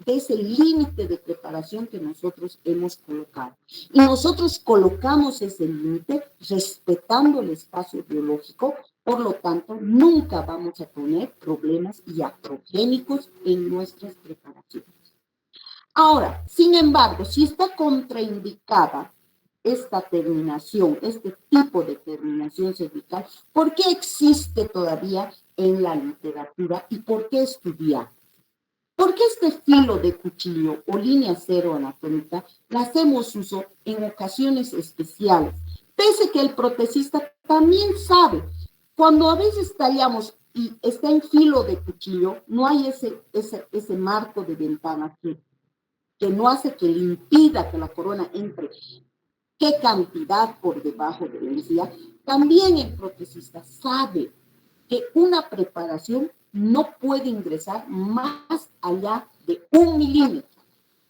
ese límite de preparación que nosotros hemos colocado. Y nosotros colocamos ese límite respetando el espacio biológico. Por lo tanto, nunca vamos a tener problemas iatrogénicos en nuestras preparaciones. Ahora, sin embargo, si está contraindicada esta terminación, este tipo de terminación cervical, ¿por qué existe todavía en la literatura y por qué estudiar? Porque este filo de cuchillo o línea cero anatómica la hacemos uso en ocasiones especiales, pese que el protecista también sabe. Cuando a veces tallamos y está en filo de cuchillo, no hay ese marco de ventana que no hace que le impida que la corona entre qué cantidad por debajo de la encía. También el protecista sabe que una preparación no puede ingresar más allá de 1 milímetro.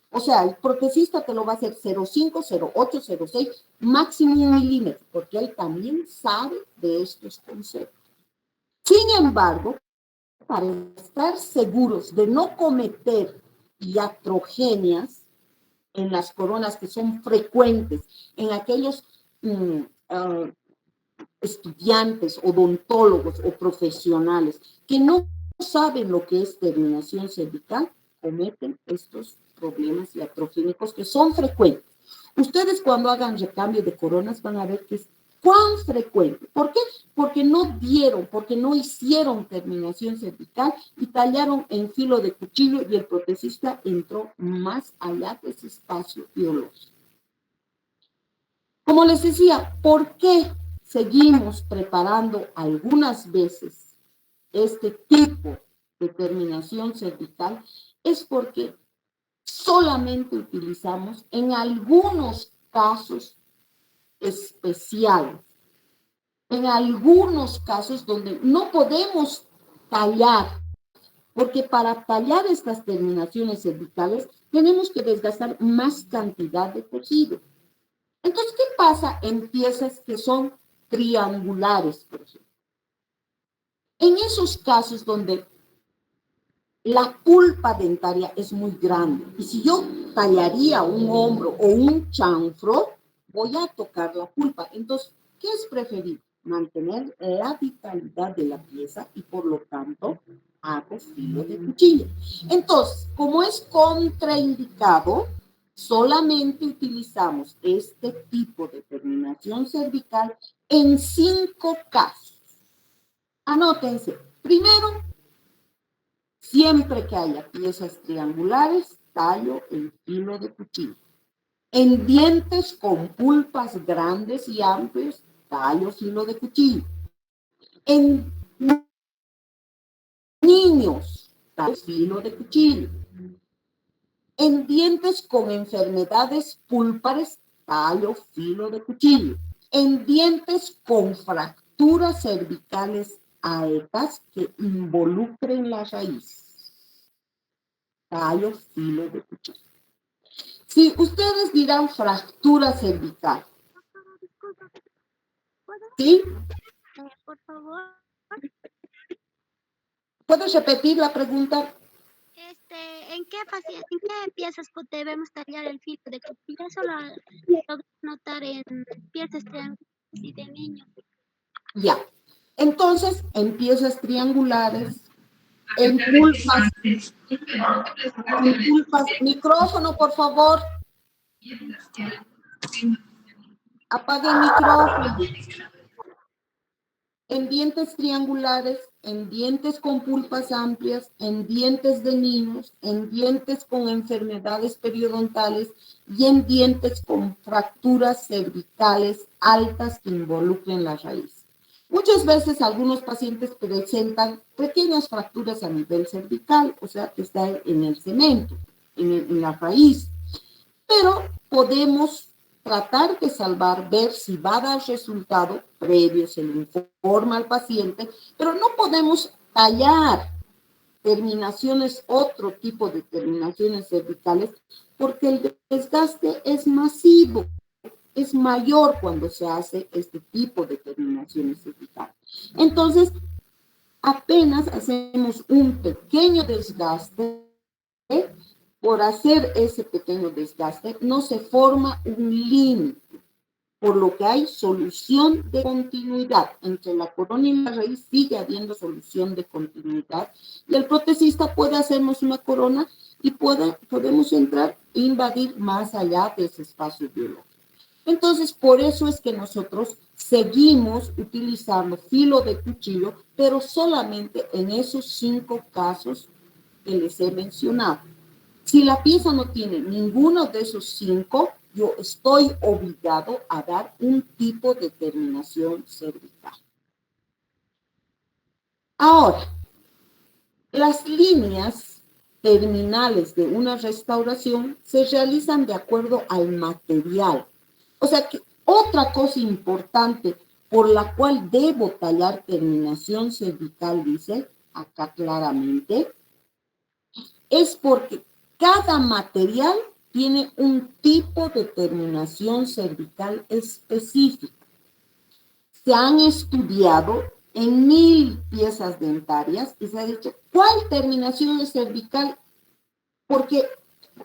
O sea, el protecista te lo va a hacer 0,5, 0,8, 0,6, máximo 1 milímetro, porque él también sabe de estos conceptos. Sin embargo, para estar seguros de no cometer iatrogenias en las coronas que son frecuentes, en aquellos estudiantes, odontólogos o profesionales que no saben lo que es terminación cervical, cometen estos problemas iatrogénicos que son frecuentes. Ustedes cuando hagan recambio de coronas van a ver que es cuán frecuente. ¿Por qué? Porque porque no hicieron terminación cervical y tallaron en filo de cuchillo y el protecista entró más allá de ese espacio biológico. Como les decía, ¿por qué seguimos preparando algunas veces este tipo de terminación cervical? Es porque solamente utilizamos en algunos casos especiales, en algunos casos donde no podemos tallar, porque para tallar estas terminaciones cervicales tenemos que desgastar más cantidad de tejido. Entonces, ¿qué pasa en piezas que son triangulares, por ejemplo? En esos casos donde la pulpa dentaria es muy grande, y si yo tallaría un hombro o un chanfro, voy a tocar la pulpa. Entonces, ¿qué es preferible? Mantener la vitalidad de la pieza y por lo tanto hago filo de cuchillo. Entonces, como es contraindicado, solamente utilizamos este tipo de terminación cervical en 5 casos. Anótense. Primero, siempre que haya piezas triangulares, tallo el filo de cuchillo. En dientes con pulpas grandes y amplios, tallo filo de cuchillo. En niños, tallo filo de cuchillo. En dientes con enfermedades pulpares, tallo filo de cuchillo. En dientes con fracturas cervicales altas que involucren la raíz, tallo filo de cuchillo. Si ustedes dirán fractura cervical, ¿sí? Por favor. ¿Puedes repetir la pregunta? ¿En qué piezas debemos tallar el filo de cuchillo? Eso lo logro notar en piezas triangulares y de niños. Ya. Entonces, en piezas triangulares, en pulpas, micrófono, por favor. Apague el micrófono. En dientes triangulares, en dientes con pulpas amplias, en dientes de niños, en dientes con enfermedades periodontales y en dientes con fracturas cervicales altas que involucren la raíz. Muchas veces algunos pacientes presentan pequeñas fracturas a nivel cervical, o sea, que está en el cemento, en la raíz, pero podemos tratar de salvar, ver si va a dar resultado previo, se le informa al paciente, pero no podemos tallar terminaciones, otro tipo de terminaciones cervicales, porque el desgaste es masivo, es mayor cuando se hace este tipo de terminaciones cervicales. Entonces, apenas hacemos un pequeño desgaste, por hacer ese pequeño desgaste, no se forma un límite, por lo que hay solución de continuidad. Entre la corona y la raíz sigue habiendo solución de continuidad y el protesista puede hacernos una corona y podemos entrar e invadir más allá de ese espacio biológico. Entonces, por eso es que nosotros seguimos utilizando filo de cuchillo, pero solamente en esos 5 casos que les he mencionado. Si la pieza no tiene ninguno de esos 5, yo estoy obligado a dar un tipo de terminación cervical. Ahora, las líneas terminales de una restauración se realizan de acuerdo al material. O sea que otra cosa importante por la cual debo tallar terminación cervical, dice acá claramente, es porque cada material tiene un tipo de terminación cervical específica. Se han estudiado en 1000 piezas dentarias y se ha dicho, ¿cuál terminación es cervical? Porque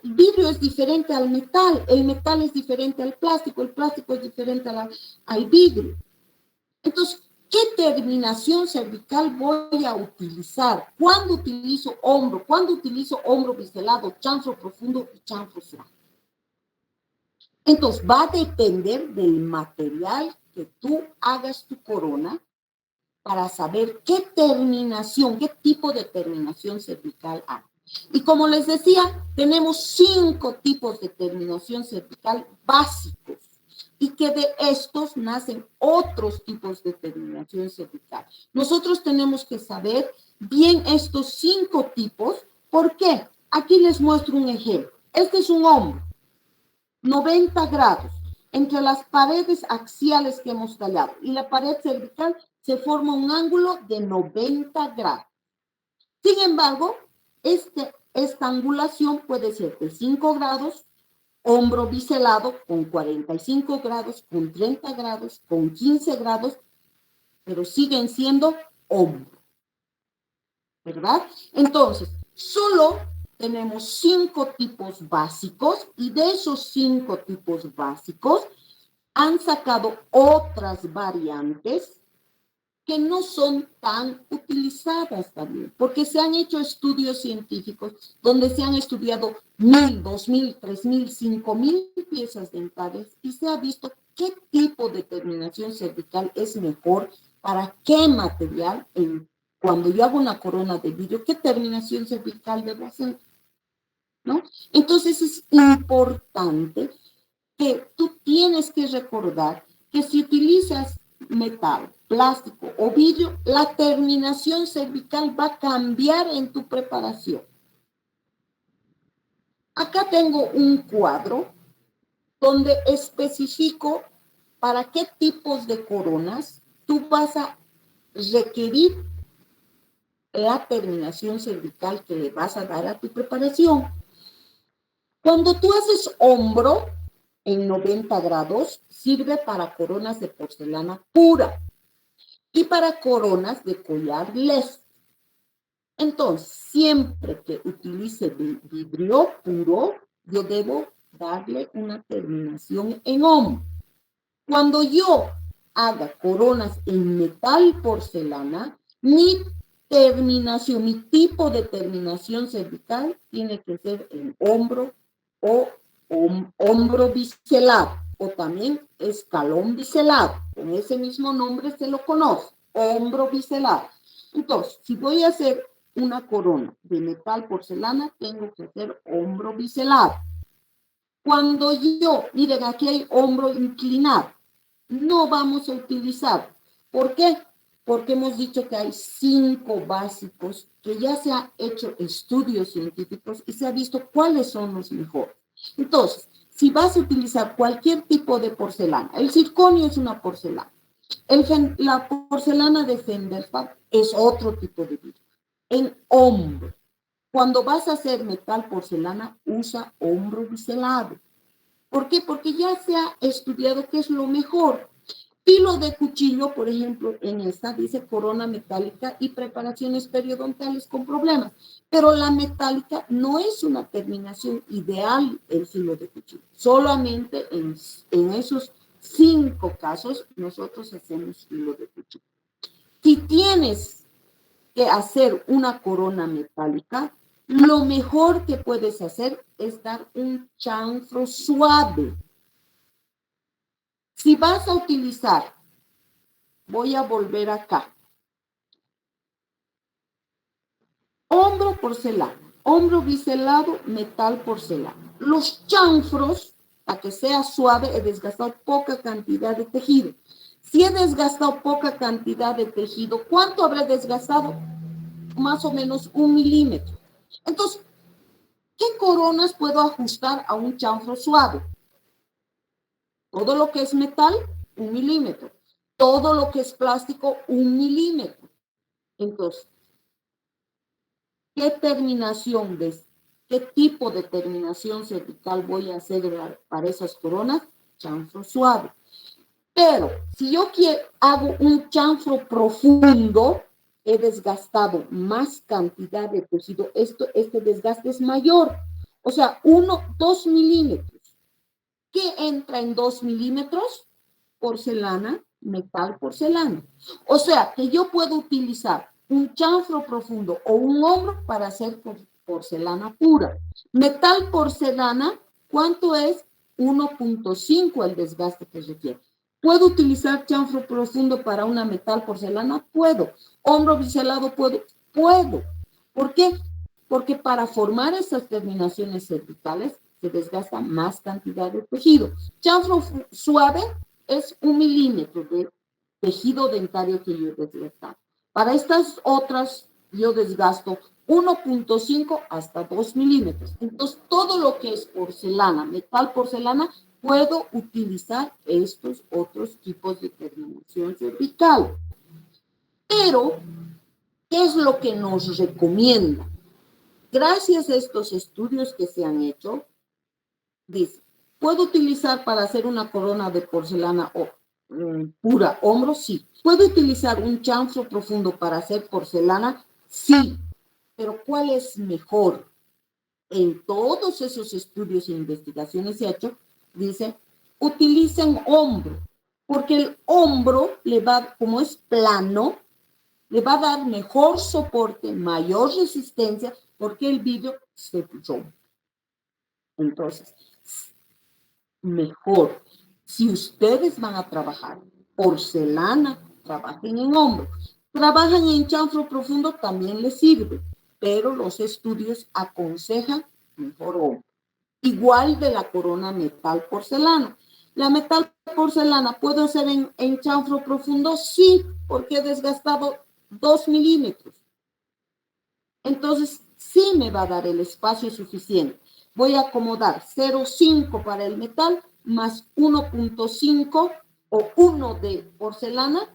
el vidrio es diferente al metal, el metal es diferente al plástico, el plástico es diferente al vidrio. Entonces, ¿qué terminación cervical voy a utilizar? ¿Cuándo utilizo hombro? ¿Cuándo utilizo hombro biselado, chanfro profundo y chanfro suave? Entonces, va a depender del material que tú hagas tu corona para saber qué terminación, qué tipo de terminación cervical hay. Y como les decía, tenemos 5 tipos de terminación cervical básicos y que de estos nacen otros tipos de terminación cervical. Nosotros tenemos que saber bien estos 5 tipos. ¿Por qué? Aquí les muestro un ejemplo. Este es un hombro, 90 grados. Entre las paredes axiales que hemos tallado y la pared cervical se forma un ángulo de 90 grados. Sin embargo, esta angulación puede ser de 5 grados, hombro biselado con 45 grados, con 30 grados, con 15 grados, pero siguen siendo hombro, ¿verdad? Entonces, solo tenemos 5 tipos básicos y de esos 5 tipos básicos han sacado otras variantes que no son tan utilizadas también, porque se han hecho estudios científicos donde se han estudiado 1,000, 2,000, 3,000, 5,000 piezas dentales y se ha visto qué tipo de terminación cervical es mejor para qué material. Cuando yo hago una corona de vidrio, ¿qué terminación cervical debo hacer? ¿No? Entonces es importante que tú tienes que recordar que si utilizas metal, plástico o vidrio, la terminación cervical va a cambiar en tu preparación. Acá tengo un cuadro donde especifico para qué tipos de coronas tú vas a requerir la terminación cervical que le vas a dar a tu preparación. Cuando tú haces hombro en 90 grados, sirve para coronas de porcelana pura y para coronas de collar les. Entonces, siempre que utilice vidrio puro, yo debo darle una terminación en hombro. Cuando yo haga coronas en metal porcelana, mi terminación, mi tipo de terminación cervical tiene que ser en hombro o hombro biselado, o también escalón biselado. Con ese mismo nombre se lo conoce, hombro biselado. Entonces, si voy a hacer una corona de metal porcelana, tengo que hacer hombro biselado. Cuando yo, miren, aquí hay hombro inclinado, no vamos a utilizar. ¿Por qué? Porque hemos dicho que hay 5 básicos que ya se han hecho estudios científicos y se ha visto cuáles son los mejores. Entonces, si vas a utilizar cualquier tipo de porcelana, el circonio es una porcelana, la porcelana de Fenderfab es otro tipo de vidrio. En hombro, cuando vas a hacer metal porcelana, usa hombro biselado. ¿Por qué? Porque ya se ha estudiado qué es lo mejor. Filo de cuchillo, por ejemplo, en esta dice corona metálica y preparaciones periodontales con problemas. Pero la metálica no es una terminación ideal el filo de cuchillo. Solamente en esos 5 casos nosotros hacemos filo de cuchillo. Si tienes que hacer una corona metálica, lo mejor que puedes hacer es dar un chanfro suave. Si vas a utilizar, voy a volver acá, hombro porcelana, hombro biselado, metal porcelana. Los chanfros, para que sea suave, he desgastado poca cantidad de tejido. Si he desgastado poca cantidad de tejido, ¿cuánto habré desgastado? Más o menos 1 milímetro. Entonces, ¿qué coronas puedo ajustar a un chanfro suave? Todo lo que es metal, 1 milímetro. Todo lo que es plástico, 1 milímetro. Entonces, ¿qué terminación qué tipo de terminación cervical voy a hacer para esas coronas? Chanfro suave. Pero si yo hago un chanfro profundo, he desgastado más cantidad de tejido. Este desgaste es mayor. O sea, 2 milímetros. ¿Qué entra en 2 milímetros? Porcelana, metal, porcelana. O sea, que yo puedo utilizar un chanfro profundo o un hombro para hacer porcelana pura. Metal, porcelana, ¿cuánto es? 1.5 el desgaste que requiere. ¿Puedo utilizar chanfro profundo para una metal porcelana? Puedo. ¿Hombro biselado? Puedo. ¿Por qué? Porque para formar esas terminaciones cervicales se desgasta más cantidad de tejido. Chanfro suave es 1 milímetro de tejido dentario que yo he desgastado. Para estas otras yo desgasto 1.5 hasta 2 milímetros. Entonces, todo lo que es porcelana, metal porcelana, puedo utilizar estos otros tipos de terminación cervical. Pero, ¿qué es lo que nos recomienda? Gracias a estos estudios que se han hecho, dice, ¿puedo utilizar para hacer una corona de porcelana pura hombro? Sí. ¿Puedo utilizar un chanfro profundo para hacer porcelana? Sí. Pero ¿cuál es mejor? En todos esos estudios e investigaciones se ha hecho, dice, utilicen hombro, porque el hombro le va, como es plano, le va a dar mejor soporte, mayor resistencia, porque el vidrio se rompe. Entonces, mejor. Si ustedes van a trabajar porcelana, trabajen en hombro. Trabajan en chanfro profundo, también les sirve, pero los estudios aconsejan mejor hombro. Igual de la corona metal porcelana. La metal porcelana, ¿puedo hacer en chanfro profundo? Sí, porque he desgastado 2 milímetros. Entonces, sí me va a dar el espacio suficiente. Voy a acomodar 0,5 para el metal más 1.5 o 1 de porcelana.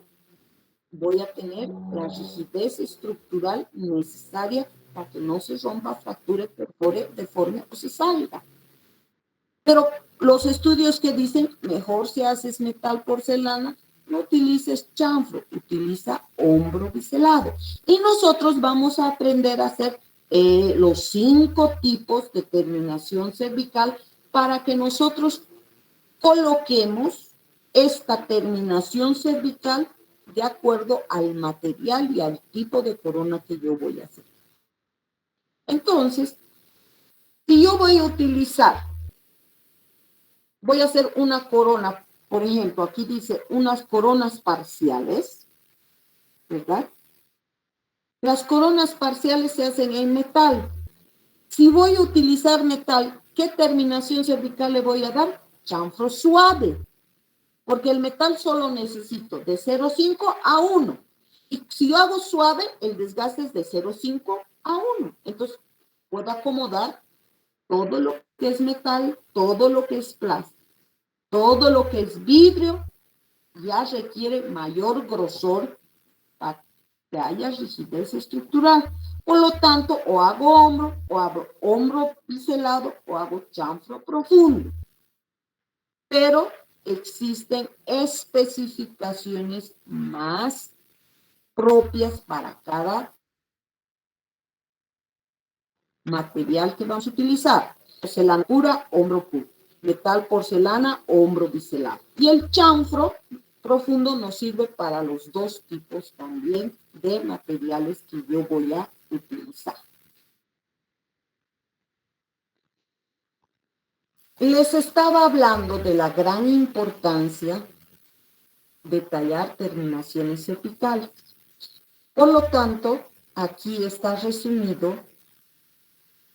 Voy a tener la rigidez estructural necesaria para que no se rompa, fracture, perfore, deforme o se salga. Pero los estudios que dicen, mejor si haces metal porcelana, no utilices chanfro, utiliza hombro biselado. Y nosotros vamos a aprender a hacer los 5 tipos de terminación cervical para que nosotros coloquemos esta terminación cervical de acuerdo al material y al tipo de corona que yo voy a hacer. Entonces, si yo voy a hacer una corona, por ejemplo, aquí dice unas coronas parciales, ¿verdad? Las coronas parciales se hacen en metal. Si voy a utilizar metal, ¿qué terminación cervical le voy a dar? Chanfro suave, porque el metal solo necesito de 0,5 a 1. Y si yo hago suave, el desgaste es de 0,5 a 1. Entonces, puedo acomodar todo lo que es metal, todo lo que es plástico. Todo lo que es vidrio ya requiere mayor grosor para que haya rigidez estructural. Por lo tanto, o hago hombro biselado o hago chanfro profundo. Pero existen especificaciones más propias para cada material que vamos a utilizar. Porcelana pura, hombro puro. Metal porcelana, hombro biselado. Y el chanfro profundo nos sirve para los 2 tipos también de materiales que yo voy a utilizar. Les estaba hablando de la gran importancia de tallar terminaciones cervicales. Por lo tanto, aquí está resumido.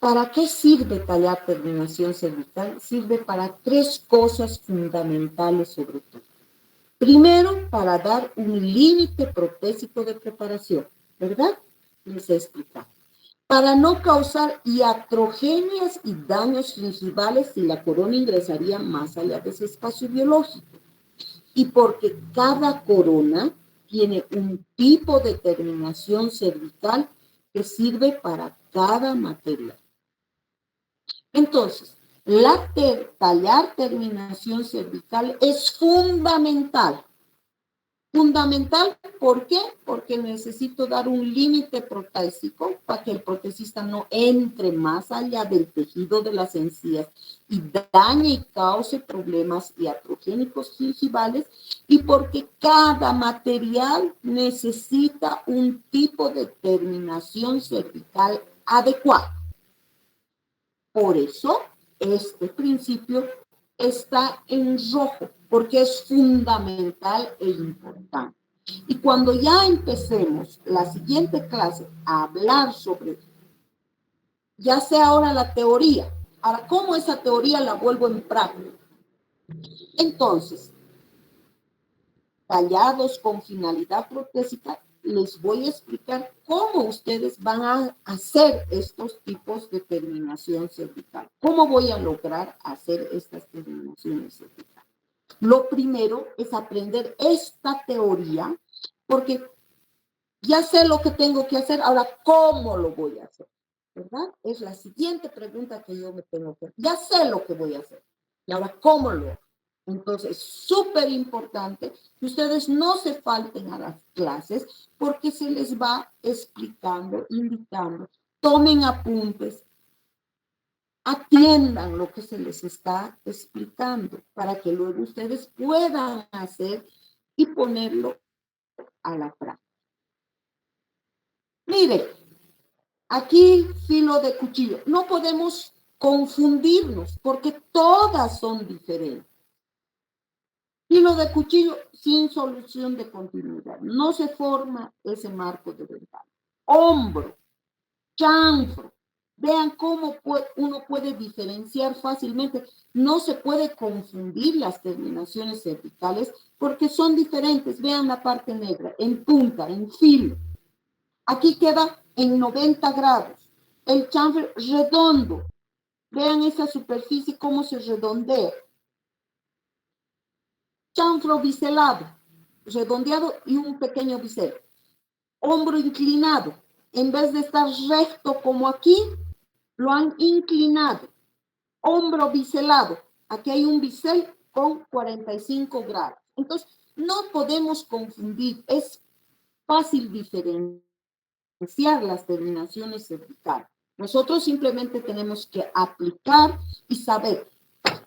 ¿Para qué sirve tallar terminación cervical? Sirve para 3 cosas fundamentales sobre todo. Primero, para dar un límite protésico de preparación, ¿verdad? Les he explicado. Para no causar iatrogenias y daños gingivales si la corona ingresaría más allá de ese espacio biológico. Y porque cada corona tiene un tipo de terminación cervical que sirve para cada material. Entonces, tallar terminación cervical es fundamental. Fundamental, ¿por qué? Porque necesito dar un límite protésico para que el protesista no entre más allá del tejido de las encías y dañe y cause problemas iatrogénicos gingivales, y porque cada material necesita un tipo de terminación cervical adecuado. Por eso, este principio está en rojo, porque es fundamental e importante. Y cuando ya empecemos la siguiente clase a hablar sobre, ya sea ahora la teoría, ahora cómo esa teoría la vuelvo en práctica. Entonces, tallados con finalidad protésica les voy a explicar cómo ustedes van a hacer estos tipos de terminación cervical. ¿Cómo voy a lograr hacer estas terminaciones cervicales? Lo primero es aprender esta teoría, porque ya sé lo que tengo que hacer, ahora, ¿cómo lo voy a hacer? ¿Verdad? Es la siguiente pregunta que yo me tengo que hacer. Ya sé lo que voy a hacer. Y ahora, ¿cómo lo hago? Entonces, súper importante que ustedes no se falten a las clases porque se les va explicando, indicando. Tomen apuntes, atiendan lo que se les está explicando para que luego ustedes puedan hacer y ponerlo a la práctica. Mire, aquí filo de cuchillo. No podemos confundirnos porque todas son diferentes. Filo de cuchillo sin solución de continuidad. No se forma ese marco de ventana. Hombro, chanfro. Vean cómo uno puede diferenciar fácilmente. No se puede confundir las terminaciones cervicales porque son diferentes. Vean la parte negra, en punta, en filo. Aquí queda en 90 grados. El chanfro redondo. Vean esa superficie cómo se redondea. Chanfro biselado, redondeado y un pequeño bisel. Hombro inclinado. En vez de estar recto como aquí, lo han inclinado. Hombro biselado. Aquí hay un bisel con 45 grados. Entonces, no podemos confundir. Es fácil diferenciar las terminaciones cervicales. Nosotros simplemente tenemos que aplicar y saber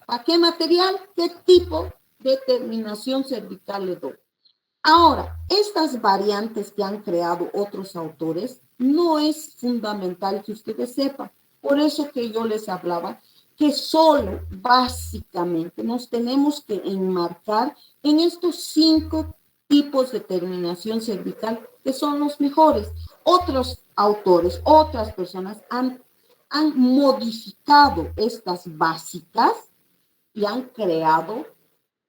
a qué material, qué tipo de terminación cervical le doy. Ahora, estas variantes que han creado otros autores, no es fundamental que ustedes sepan. Por eso que yo les hablaba que solo básicamente nos tenemos que enmarcar en estos 5 tipos de terminación cervical que son los mejores. Otros autores, otras personas han modificado estas básicas y han creado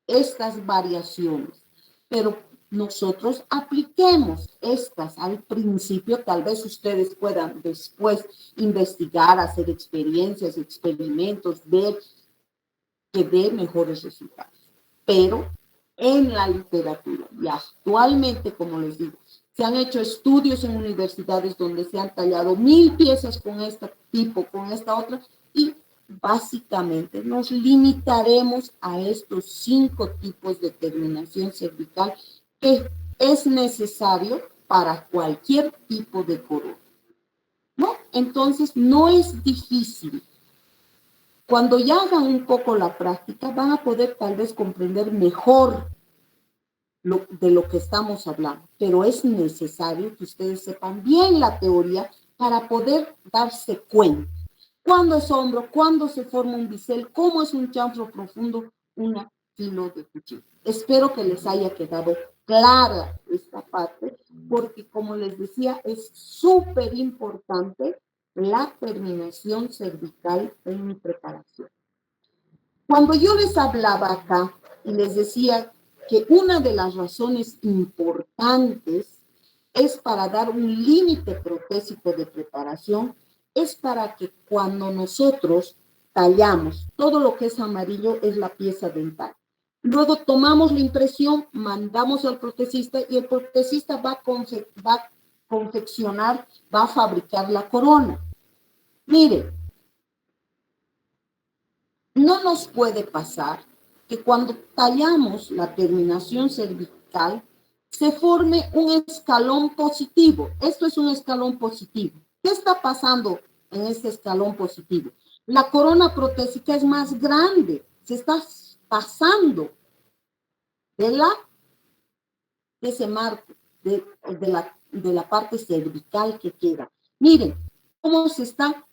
estas variaciones. Pero nosotros apliquemos estas al principio, tal vez ustedes puedan después investigar, hacer experiencias, experimentos, ver que dé mejores resultados. Pero en la literatura, y actualmente, como les digo, se han hecho estudios en universidades donde se han tallado 1000 piezas con este tipo, con esta otra, y básicamente nos limitaremos a estos 5 tipos de terminación cervical que es necesario para cualquier tipo de corona, ¿no? Entonces, no es difícil. Cuando ya hagan un poco la práctica, van a poder tal vez comprender mejor de lo que estamos hablando, pero es necesario que ustedes sepan bien la teoría para poder darse cuenta. ¿Cuándo es hombro? ¿Cuándo se forma un bisel? ¿Cómo es un chanfro profundo? Una filo de cuchillo. Espero que les haya quedado clara esta parte, porque como les decía, es súper importante la terminación cervical en mi preparación. Cuando yo les hablaba acá y les decía que una de las razones importantes es para dar un límite protésico de preparación, es para que cuando nosotros tallamos, todo lo que es amarillo es la pieza dental. Luego tomamos la impresión, mandamos al protesista y el protesista va a confeccionar, va a fabricar la corona. Mire, no nos puede pasar que cuando tallamos la terminación cervical se forme un escalón positivo. Esto es un escalón positivo. ¿Qué está pasando en este escalón positivo? La corona protésica es más grande. Se está pasando de ese marco, de la parte cervical que queda. Miren cómo se está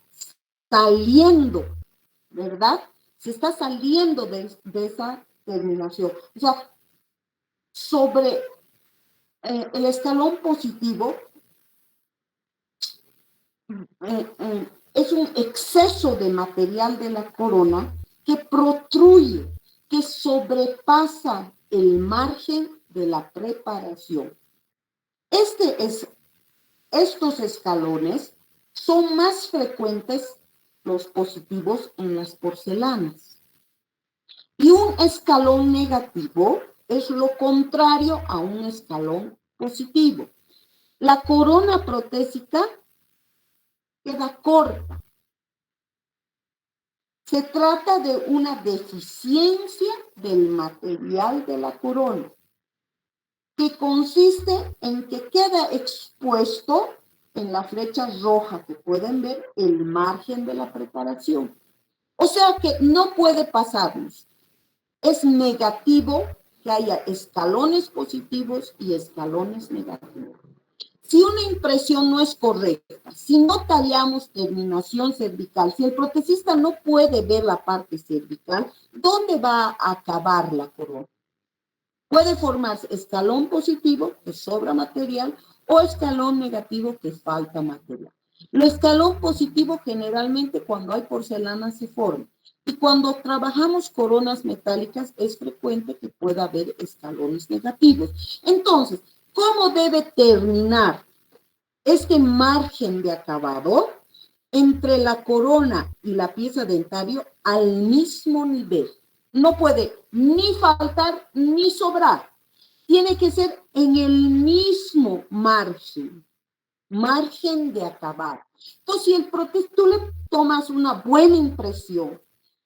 saliendo, ¿verdad? Se está saliendo de esa terminación. O sea, sobre el escalón positivo es un exceso de material de la corona que protruye, que sobrepasa el margen de la preparación. Estos escalones son más frecuentes los positivos en las porcelanas. Y un escalón negativo es lo contrario a un escalón positivo. La corona protésica queda corta. Se trata de una deficiencia del material de la corona, que consiste en que queda expuesto en la flecha roja que pueden ver el margen de la preparación. O sea que no puede pasarnos. Es negativo que haya escalones positivos y escalones negativos. Si una impresión no es correcta, si no tallamos terminación cervical, si el protesista no puede ver la parte cervical, ¿dónde va a acabar la corona? Puede formarse escalón positivo, que sobra material, o escalón negativo, que falta material. El escalón positivo generalmente cuando hay porcelana se forma. Y cuando trabajamos coronas metálicas es frecuente que pueda haber escalones negativos. Entonces, ¿cómo debe terminar este margen de acabado entre la corona y la pieza dentario al mismo nivel? No puede ni faltar ni sobrar. Tiene que ser en el mismo margen de acabado. Entonces, si tú le tomas una buena impresión,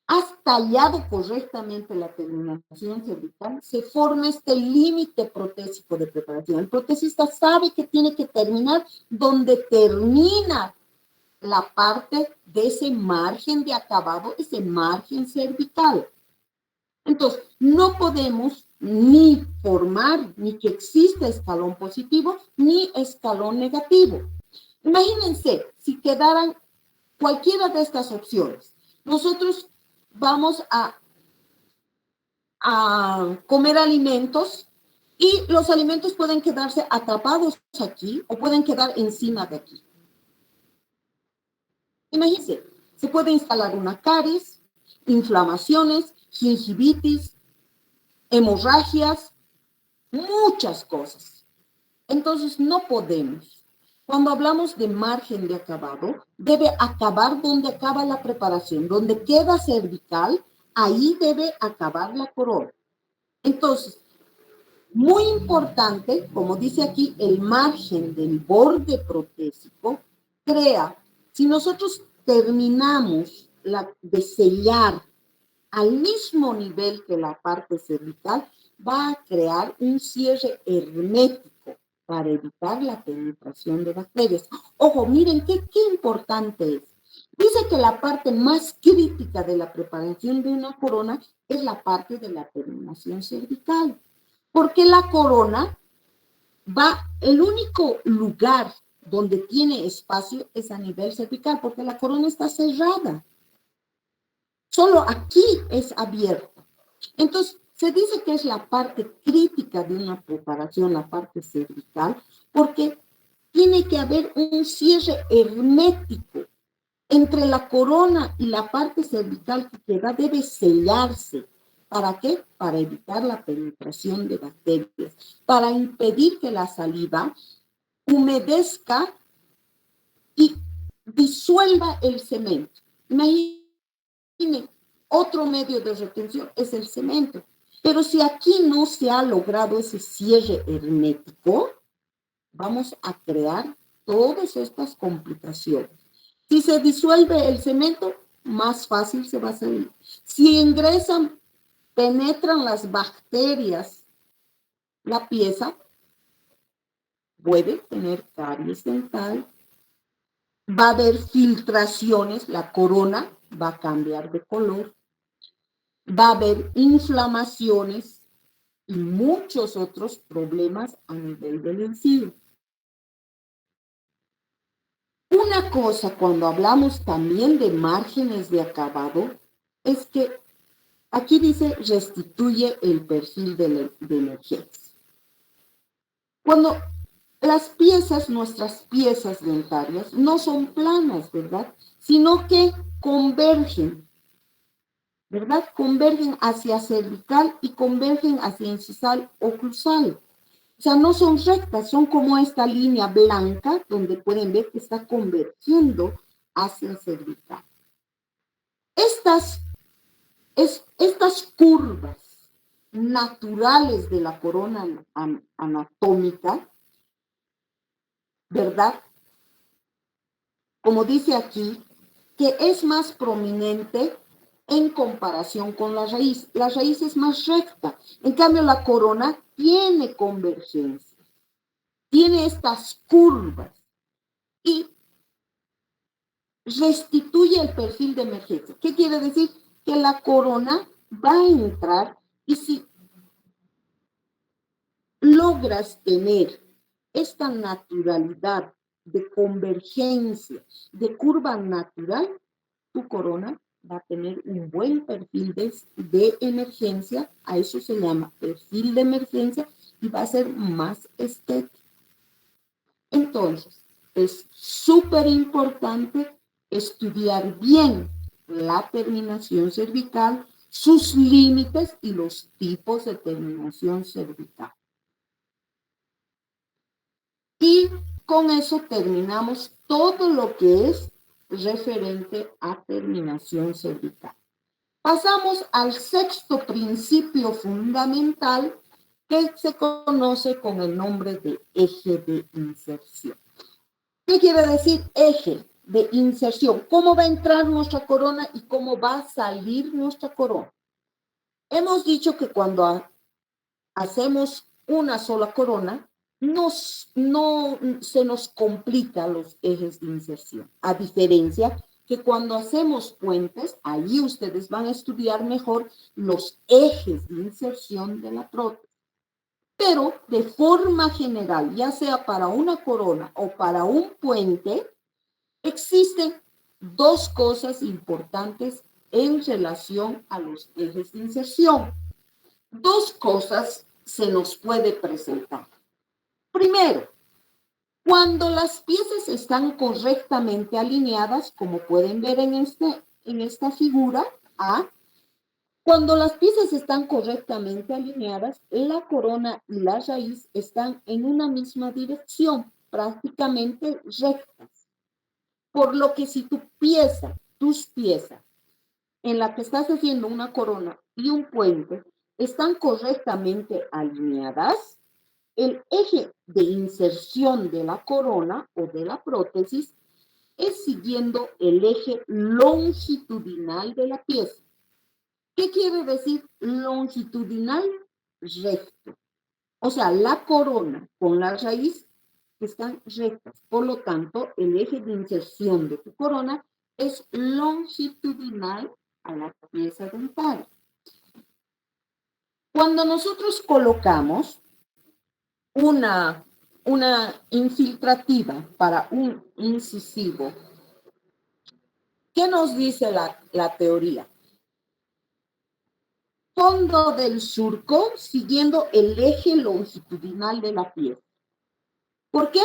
has tallado correctamente la terminación cervical, se forma este límite protésico de preparación. El protesista sabe que tiene que terminar donde termina la parte de ese margen de acabado, ese margen cervical. Entonces, no podemos ni formar, ni que exista escalón positivo, ni escalón negativo. Imagínense, si quedaran cualquiera de estas opciones, nosotros vamos a comer alimentos y los alimentos pueden quedarse atrapados aquí o pueden quedar encima de aquí. Imagínense, se puede instalar una caries, inflamaciones, gingivitis, hemorragias, muchas cosas. Entonces, no podemos. Cuando hablamos de margen de acabado, debe acabar donde acaba la preparación, donde queda cervical, ahí debe acabar la corona. Entonces, muy importante, como dice aquí, el margen del borde protésico crea, si nosotros terminamos de sellar al mismo nivel que la parte cervical, va a crear un cierre hermético para evitar la penetración de bacterias. Ojo, miren qué importante es. Dice que la parte más crítica de la preparación de una corona es la parte de la terminación cervical, porque la corona el único lugar donde tiene espacio es a nivel cervical, porque la corona está cerrada. Solo aquí es abierto. Entonces, se dice que es la parte crítica de una preparación, la parte cervical, porque tiene que haber un cierre hermético entre la corona y la parte cervical que queda, debe sellarse. ¿Para qué? Para evitar la penetración de bacterias, para impedir que la saliva humedezca y disuelva el cemento. Imaginen, otro medio de retención es el cemento. Pero si aquí no se ha logrado ese cierre hermético, vamos a crear todas estas complicaciones. Si se disuelve el cemento, más fácil se va a salir. Si ingresan, penetran las bacterias, la pieza puede tener caries dental, va a haber filtraciones, la corona va a cambiar de color, va a haber inflamaciones y muchos otros problemas a nivel del encío. Una cosa cuando hablamos también de márgenes de acabado es que aquí dice restituye el perfil de emergencia. Cuando las piezas, nuestras piezas dentarias, no son planas, ¿verdad? Sino que convergen, ¿verdad? Convergen hacia cervical y convergen hacia incisal oclusal. O sea, no son rectas, son como esta línea blanca donde pueden ver que está convergiendo hacia el cervical. Estas curvas naturales de la corona anatómica, ¿verdad? Como dice aquí, que es más prominente en comparación con la raíz. La raíz es más recta. En cambio, la corona tiene convergencia, tiene estas curvas y restituye el perfil de emergencia. ¿Qué quiere decir? Que la corona va a entrar y si logras tener esta naturalidad de convergencia, de curva natural, tu corona va a tener un buen perfil de emergencia, a eso se llama perfil de emergencia, y va a ser más estético. Entonces, es súper importante estudiar bien la terminación cervical, sus límites y los tipos de terminación cervical. Y con eso terminamos todo lo que es referente a terminación cervical. Pasamos al sexto principio fundamental que se conoce con el nombre de eje de inserción. ¿Qué quiere decir eje de inserción? ¿Cómo va a entrar nuestra corona y cómo va a salir nuestra corona? Hemos dicho que cuando hacemos una sola corona, no se nos complican los ejes de inserción, a diferencia que cuando hacemos puentes, ahí ustedes van a estudiar mejor los ejes de inserción de la prótesis. Pero de forma general, ya sea para una corona o para un puente, existen dos cosas importantes en relación a los ejes de inserción. Dos cosas se nos puede presentar. Primero, cuando las piezas están correctamente alineadas, como pueden ver en esta figura A, cuando las piezas están correctamente alineadas, la corona y la raíz están en una misma dirección, prácticamente rectas. Por lo que si tus piezas, en la que estás haciendo una corona y un puente, están correctamente alineadas, el eje de inserción de la corona o de la prótesis es siguiendo el eje longitudinal de la pieza. ¿Qué quiere decir longitudinal? Recto. O sea, la corona con la raíz están rectas. Por lo tanto, el eje de inserción de tu corona es longitudinal a la pieza dental. Cuando nosotros colocamos una infiltrativa para un incisivo, ¿qué nos dice la teoría? Fondo del surco siguiendo el eje longitudinal de la pieza. ¿Por qué?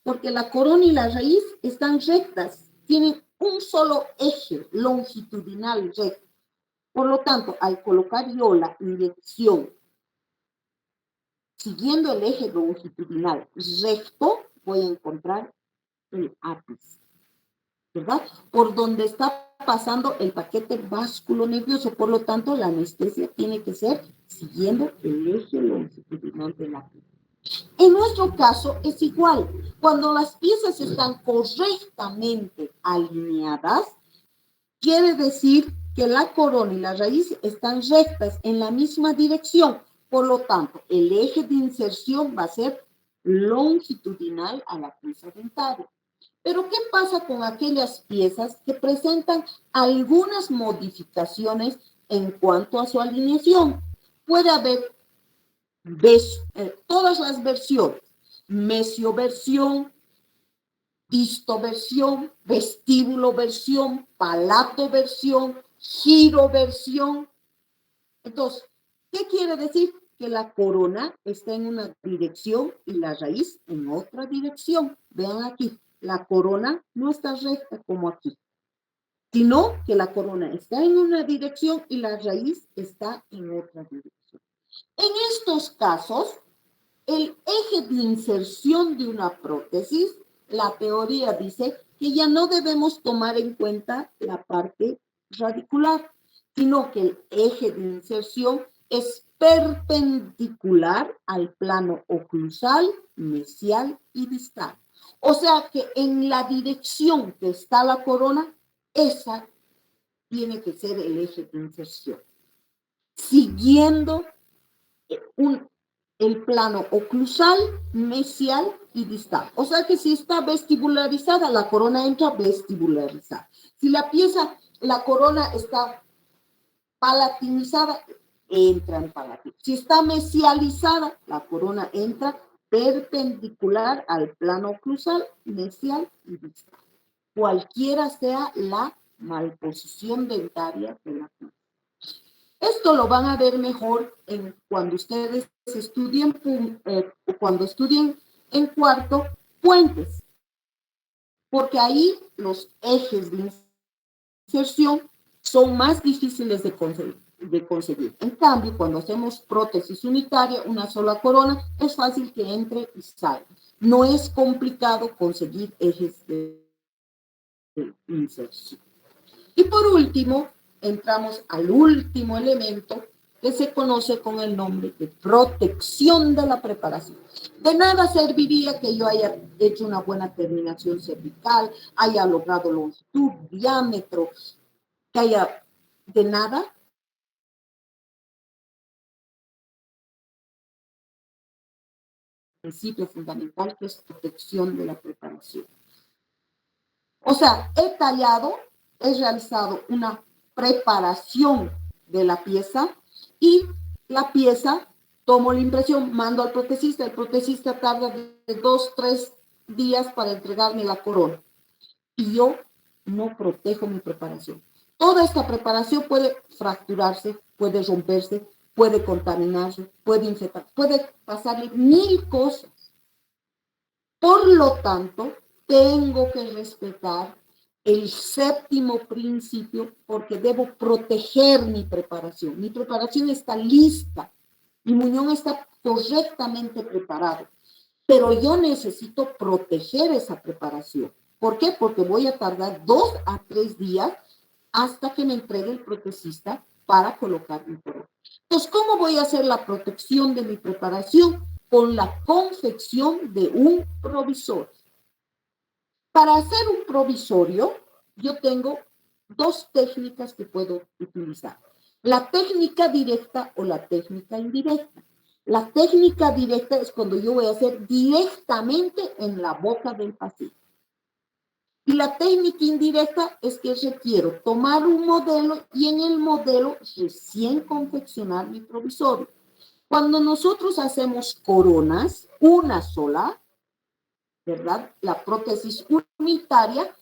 Porque la corona y la raíz están rectas, tienen un solo eje longitudinal recto. Por lo tanto, al colocar yo la inyección siguiendo el eje longitudinal recto, voy a encontrar el ápice, ¿verdad? Por donde está pasando el paquete vasculonervioso. Por lo tanto, la anestesia tiene que ser siguiendo el eje longitudinal de la pieza. En nuestro caso es igual. Cuando las piezas están correctamente alineadas, quiere decir que la corona y la raíz están rectas en la misma dirección. Por lo tanto, el eje de inserción va a ser longitudinal a la pieza dentaria. Pero ¿qué pasa con aquellas piezas que presentan algunas modificaciones en cuanto a su alineación? Puede haber todas las versiones, mesioversión, distoversión, vestíbuloversión, palatoversión, giroversión. Entonces, ¿qué quiere decir? Que la corona está en una dirección y la raíz en otra dirección. Vean aquí, la corona no está recta como aquí, sino que la corona está en una dirección y la raíz está en otra dirección. En estos casos, el eje de inserción de una prótesis, la teoría dice que ya no debemos tomar en cuenta la parte radicular, sino que el eje de inserción es perpendicular al plano oclusal, mesial y distal. O sea que en la dirección que está la corona, esa tiene que ser el eje de inserción, siguiendo el plano oclusal, mesial y distal. O sea que si está vestibularizada, la corona entra vestibularizada. Si la corona está palatinizada, entra en palatín. Si está mesializada, la corona entra perpendicular al plano oclusal, mesial y distal. Cualquiera sea la malposición dentaria de la pieza. Esto lo van a ver mejor cuando ustedes cuando estudien en cuarto puentes, porque ahí los ejes de inserción son más difíciles de conseguir. En cambio, cuando hacemos prótesis unitaria, una sola corona, es fácil que entre y salga. No es complicado conseguir ejes de inserción. Y por último, entramos al último elemento que se conoce con el nombre de protección de la preparación. De nada serviría que yo haya hecho una buena terminación cervical, haya logrado longitud, diámetro, que haya de nada principio fundamental que es protección de la preparación. O sea, he tallado, he realizado una preparación de la pieza y la pieza, tomo la impresión, mando al protecista, el protecista tarda de 2, 3 días para entregarme la corona y yo no protejo mi preparación. Toda esta preparación puede fracturarse, puede romperse, puede contaminarse, puede infectar, puede pasarle 1000 cosas. Por lo tanto, tengo que respetar el séptimo principio porque debo proteger mi preparación. Mi preparación está lista, mi muñón está correctamente preparado, pero yo necesito proteger esa preparación. ¿Por qué? Porque voy a tardar 2 a 3 días hasta que me entregue el protecista para colocar mi corona. Entonces, ¿cómo voy a hacer la protección de mi preparación? Con la confección de un provisorio. Para hacer un provisorio, yo tengo 2 técnicas que puedo utilizar. La técnica directa o la técnica indirecta. La técnica directa es cuando yo voy a hacer directamente en la boca del paciente. Y la técnica indirecta es que requiero tomar un modelo y en el modelo recién confeccionar mi provisorio. Cuando nosotros hacemos coronas, una sola, ¿verdad? La prótesis unitaria,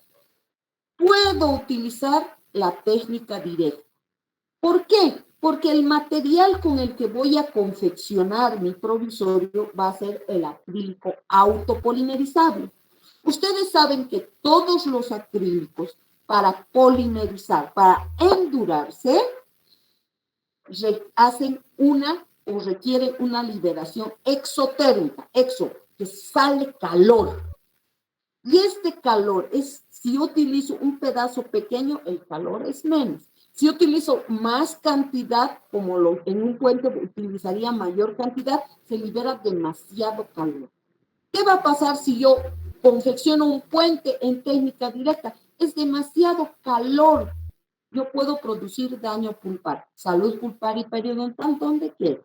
puedo utilizar la técnica directa. ¿Por qué? Porque el material con el que voy a confeccionar mi provisorio va a ser el acrílico autopolimerizable. Ustedes saben que todos los acrílicos para polimerizar, para endurarse, hacen una o requieren una liberación exotérmica, que sale calor. Y este calor es, si yo utilizo un pedazo pequeño, el calor es menos. Si yo utilizo más cantidad, como en un puente utilizaría mayor cantidad, se libera demasiado calor. ¿Qué va a pasar si yo confecciono un puente en técnica directa? Es demasiado calor. Yo puedo producir daño pulpar, salud pulpar y periodontal donde quiera.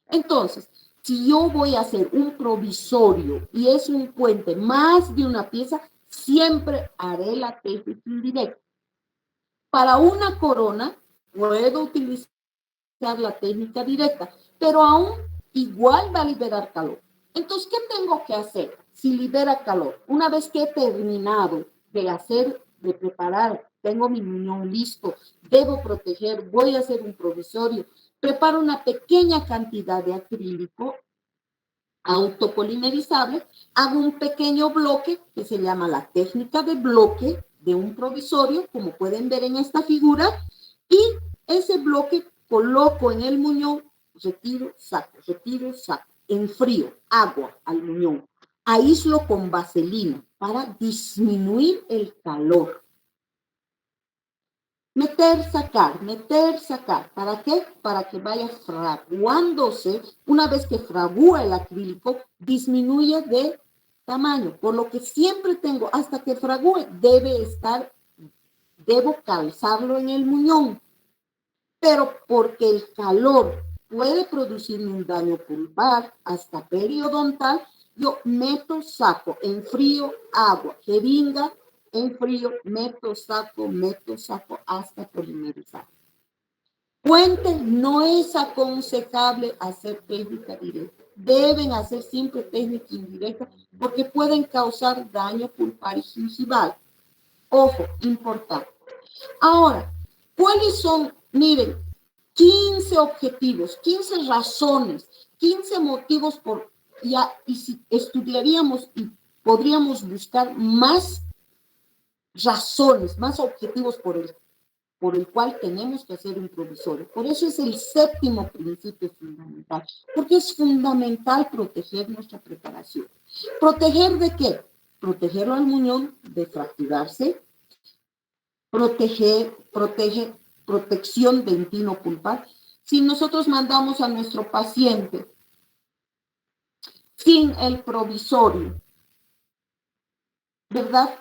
Entonces, si yo voy a hacer un provisorio y es un puente más de una pieza, siempre haré la técnica indirecta. Para una corona, puedo utilizar la técnica directa, pero aún igual va a liberar calor. Entonces, ¿qué tengo que hacer si libera calor? Una vez que he terminado de preparar, tengo mi muñón listo, debo proteger, voy a hacer un provisorio, preparo una pequeña cantidad de acrílico autopolimerizable, hago un pequeño bloque que se llama la técnica de bloque de un provisorio, como pueden ver en esta figura, y ese bloque coloco en el muñón, retiro, saco, retiro, saco. en frío, agua al muñón. Aíslo con vaselina para disminuir el calor. Meter, sacar, meter, sacar. ¿Para qué? Para que vaya fraguándose. Una vez que fragúa el acrílico, disminuye de tamaño. Por lo que siempre tengo, hasta que fragúe, debo calzarlo en el muñón. Pero porque el calor puede producirme un daño pulpar hasta periodontal, yo meto, saco, enfrío, agua, jeringa, enfrío, meto, saco hasta polimerizar. Puente, no es aconsejable hacer técnica directa. Deben hacer siempre técnica indirecta porque pueden causar daño pulpar y gingival. Ojo, importante. Ahora, ¿cuáles son? Miren, 15 objetivos, 15 razones, 15 motivos y si estudiaríamos y podríamos buscar más razones, más objetivos por el cual tenemos que hacer un provisorio. Por eso es el séptimo principio fundamental, porque es fundamental proteger nuestra preparación. ¿Proteger de qué? Protegerlo al muñón de fracturarse, protección dentino-pulpar. Si nosotros mandamos a nuestro paciente sin el provisorio, ¿verdad?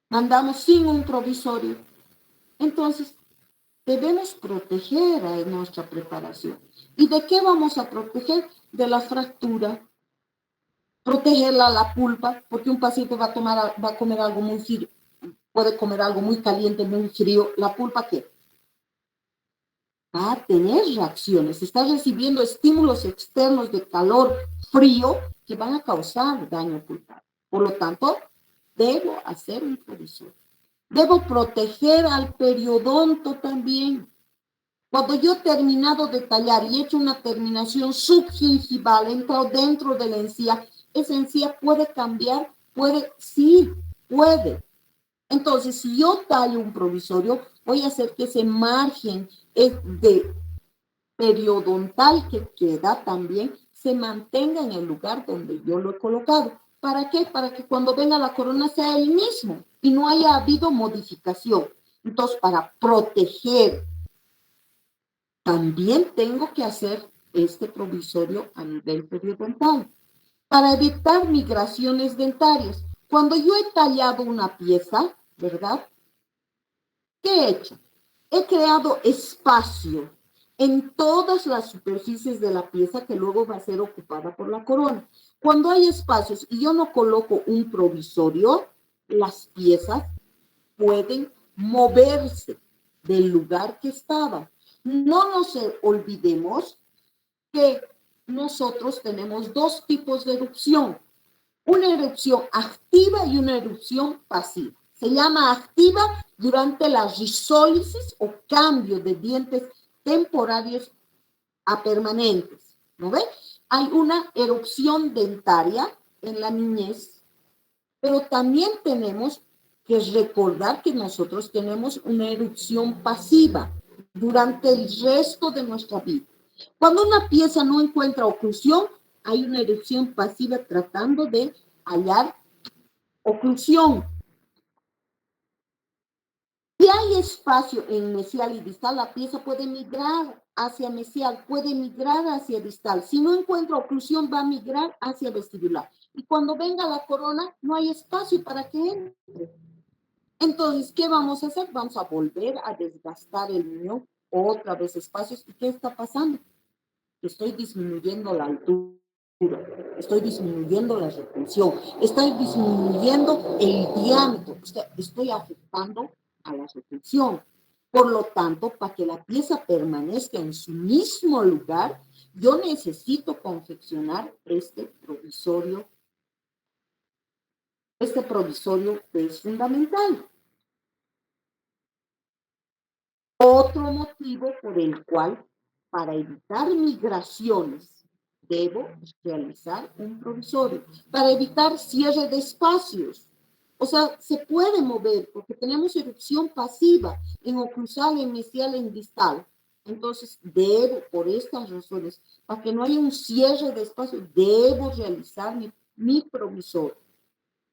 Mandamos sin un provisorio. Entonces, debemos proteger a nuestra preparación. ¿Y de qué vamos a proteger? De la fractura. Protegerla a la pulpa, porque un paciente va a comer algo muy frío, puede comer algo muy caliente, muy frío. ¿La pulpa qué? Va a tener reacciones, está recibiendo estímulos externos de calor, frío, que van a causar daño pulpar. Por lo tanto, debo hacer un provisorio. Debo proteger al periodonto también. Cuando yo he terminado de tallar y he hecho una terminación subgingival, entrado dentro de la encía, esa encía puede cambiar, sí, puede. Entonces, si yo tallo un provisorio, voy a hacer que ese margen de periodontal que queda también se mantenga en el lugar donde yo lo he colocado. ¿Para qué? Para que cuando venga la corona sea el mismo y no haya habido modificación. Entonces, para proteger, también tengo que hacer este provisorio a nivel periodontal. Para evitar migraciones dentarias. Cuando yo he tallado una pieza, ¿verdad? ¿Qué he hecho? He creado espacio en todas las superficies de la pieza que luego va a ser ocupada por la corona. Cuando hay espacios y yo no coloco un provisorio, las piezas pueden moverse del lugar que estaban. No nos olvidemos que nosotros tenemos dos tipos de erupción. Una erupción activa y una erupción pasiva. Se llama activa durante la risólisis o cambio de dientes temporarios a permanentes. ¿No ve? Hay una erupción dentaria en la niñez, pero también tenemos que recordar que nosotros tenemos una erupción pasiva durante el resto de nuestra vida. Cuando una pieza no encuentra oclusión, hay una erupción pasiva tratando de hallar oclusión. Si hay espacio en mesial y distal, la pieza puede migrar hacia mesial, puede migrar hacia distal. Si no encuentra oclusión, va a migrar hacia vestibular. Y cuando venga la corona, no hay espacio para que entre. Entonces, ¿qué vamos a hacer? Vamos a volver a desgastar el muñón, otra vez espacios. ¿Y qué está pasando? Estoy disminuyendo la altura, estoy disminuyendo la retención, estoy disminuyendo el diámetro, estoy afectando a la retención. Por lo tanto, para que la pieza permanezca en su mismo lugar, yo necesito confeccionar este provisorio. Este provisorio es fundamental. Otro motivo por el cual, para evitar migraciones, debo realizar un provisorio. Para evitar cierre de espacios. O sea, se puede mover porque tenemos erupción pasiva en oclusal, en mesial, en distal. Entonces, debo, por estas razones, para que no haya un cierre de espacio, debo realizar mi provisorio.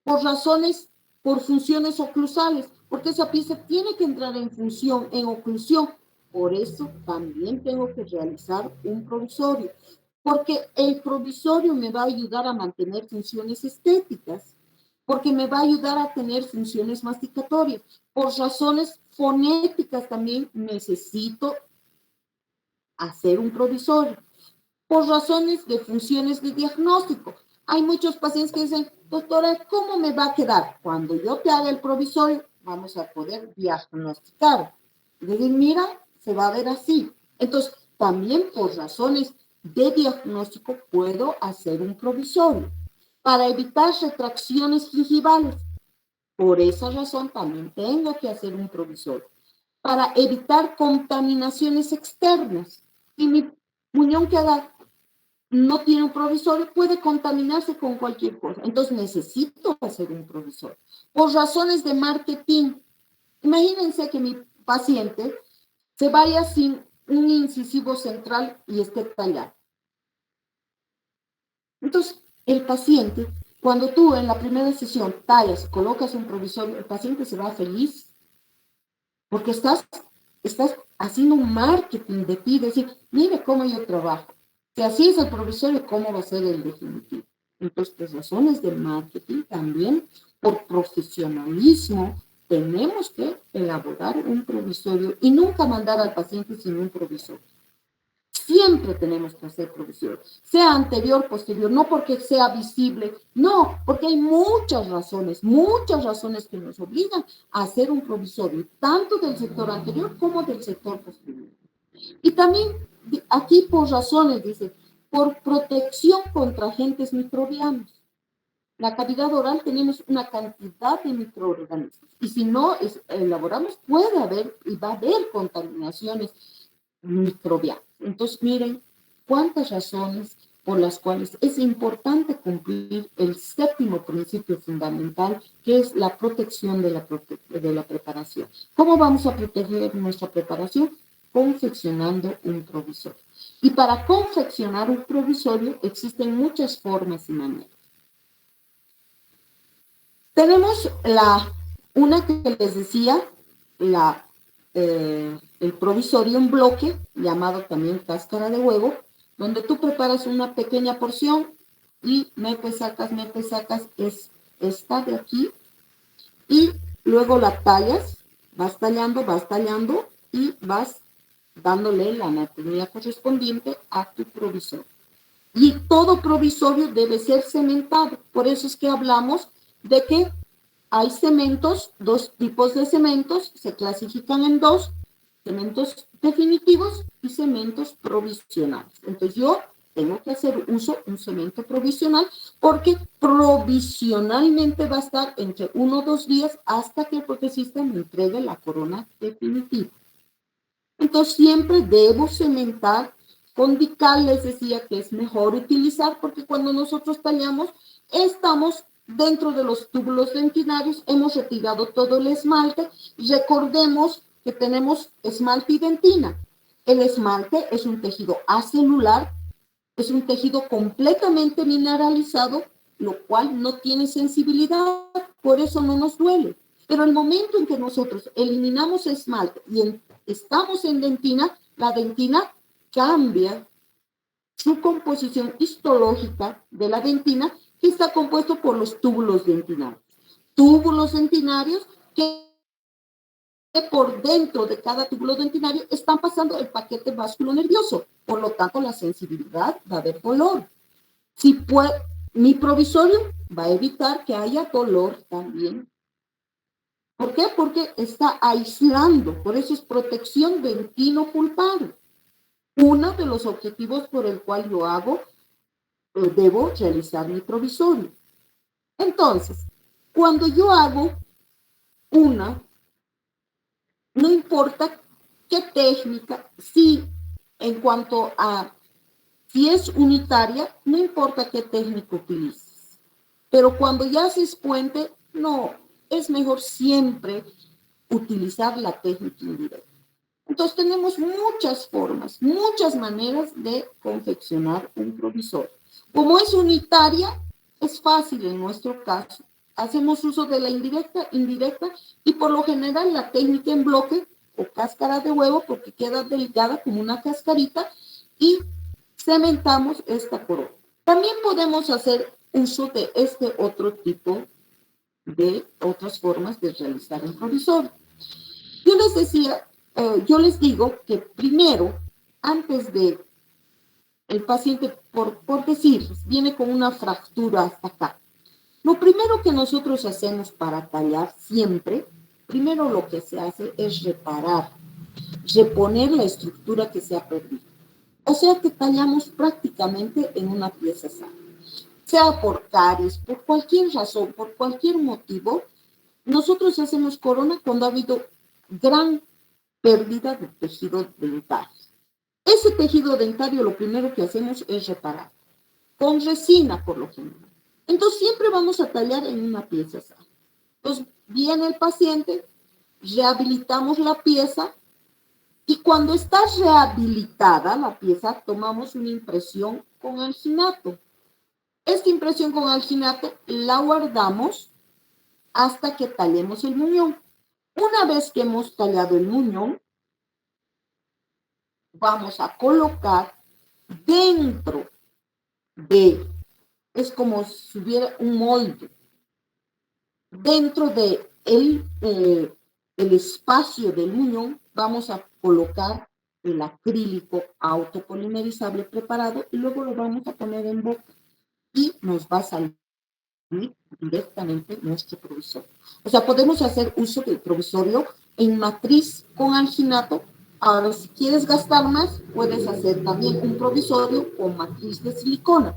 Por razones, por funciones oclusales, porque esa pieza tiene que entrar en función, en oclusión. Por eso también tengo que realizar un provisorio, porque el provisorio me va a ayudar a mantener funciones estéticas, porque me va a ayudar a tener funciones masticatorias. Por razones fonéticas también necesito hacer un provisorio. Por razones de funciones de diagnóstico. Hay muchos pacientes que dicen, doctora, ¿cómo me va a quedar? Cuando yo te haga el provisorio, vamos a poder diagnosticar. Y decir, mira, se va a ver así. Entonces, también por razones de diagnóstico puedo hacer un provisorio para evitar retracciones gingivales. Por esa razón también tengo que hacer un provisorio para evitar contaminaciones externas. Y mi muñón que haga no tiene un provisorio, puede contaminarse con cualquier cosa. Entonces necesito hacer un provisorio. Por razones de marketing, imagínense que mi paciente se vaya sin un incisivo central y esté tallado. Entonces, el paciente, cuando tú en la primera sesión tallas, colocas un provisorio, el paciente se va feliz porque estás haciendo un marketing de ti, decir, mire cómo yo trabajo. Si así es el provisorio, ¿cómo va a ser el definitivo? Entonces, por razones de marketing también, por profesionalismo, tenemos que elaborar un provisorio y nunca mandar al paciente sin un provisorio. Siempre tenemos que hacer provisorio, sea anterior, posterior, no porque sea visible, no, porque hay muchas razones que nos obligan a hacer un provisorio, tanto del sector anterior como del sector posterior. Y también aquí por razones, dice, por protección contra agentes microbianos. La cavidad oral tenemos una cantidad de microorganismos y si no elaboramos puede haber y va a haber contaminaciones microbianas. Entonces, miren cuántas razones por las cuales es importante cumplir el séptimo principio fundamental, que es la protección de la preparación. ¿Cómo vamos a proteger nuestra preparación? Confeccionando un provisorio. Y para confeccionar un provisorio existen muchas formas y maneras. Tenemos una que les decía, el provisorio en bloque, llamado también cáscara de huevo, donde tú preparas una pequeña porción y metes, sacas, es esta de aquí, y luego la tallas, vas tallando y vas dándole la anatomía correspondiente a tu provisorio. Y todo provisorio debe ser cementado. Por eso es que hablamos de que hay cementos, dos tipos de cementos, se clasifican en dos, cementos definitivos y cementos provisionales. Entonces yo tengo que hacer uso de un cemento provisional porque provisionalmente va a estar entre 1 o 2 días hasta que el protesista me entregue la corona definitiva. Entonces siempre debo cementar con Dical. Les decía que es mejor utilizar porque cuando nosotros tallamos estamos dentro de los túbulos dentinarios, hemos retirado todo el esmalte. Recordemos que tenemos esmalte y dentina. El esmalte es un tejido acelular, es un tejido completamente mineralizado, lo cual no tiene sensibilidad, por eso no nos duele. Pero el momento en que nosotros eliminamos esmalte y estamos en dentina, la dentina cambia su composición histológica de la dentina, que está compuesto por los túbulos dentinarios. Túbulos dentinarios que por dentro de cada túbulo dentinario están pasando el paquete vasculonervioso. Por lo tanto, la sensibilidad va a haber dolor. Si puede, mi provisorio va a evitar que haya dolor también. ¿Por qué? Porque está aislando, por eso es protección dentino-pulpar. Uno de los objetivos por el cual yo debo realizar mi provisorio. Entonces, cuando yo hago no importa qué técnica, si en cuanto a si es unitaria, no importa qué técnica utilices. Pero cuando ya haces puente, no, es mejor siempre utilizar la técnica indirecta. Entonces tenemos muchas formas, muchas maneras de confeccionar un provisor. Como es unitaria, es fácil en nuestro caso. Hacemos uso de la indirecta y por lo general la técnica en bloque o cáscara de huevo porque queda delgada como una cascarita y cementamos esta corona. También podemos hacer uso de este otro tipo de otras formas de realizar un provisor. Yo les decía, yo les digo que primero, antes de el paciente, por decir, viene con una fractura hasta acá. Lo primero que nosotros hacemos para tallar siempre, primero lo que se hace es reparar, reponer la estructura que se ha perdido. O sea que tallamos prácticamente en una pieza sana. Sea por caries, por cualquier razón, por cualquier motivo, nosotros hacemos corona cuando ha habido gran pérdida de tejido dentario. Ese tejido dentario lo primero que hacemos es reparar, con resina por lo general. Entonces siempre vamos a tallar en una pieza sana. Entonces viene el paciente, rehabilitamos la pieza y cuando está rehabilitada la pieza tomamos una impresión con alginato. Esta impresión con alginato la guardamos hasta que tallemos el muñón. Una vez que hemos tallado el muñón, vamos a colocar dentro de, es como si hubiera un molde, dentro de el espacio del muñón, vamos a colocar el acrílico autopolimerizable preparado y luego lo vamos a poner en boca y nos va a salir directamente nuestro provisorio. O sea, podemos hacer uso del provisorio en matriz con alginato. Ahora, si quieres gastar más, puedes hacer también un provisorio con matriz de silicona.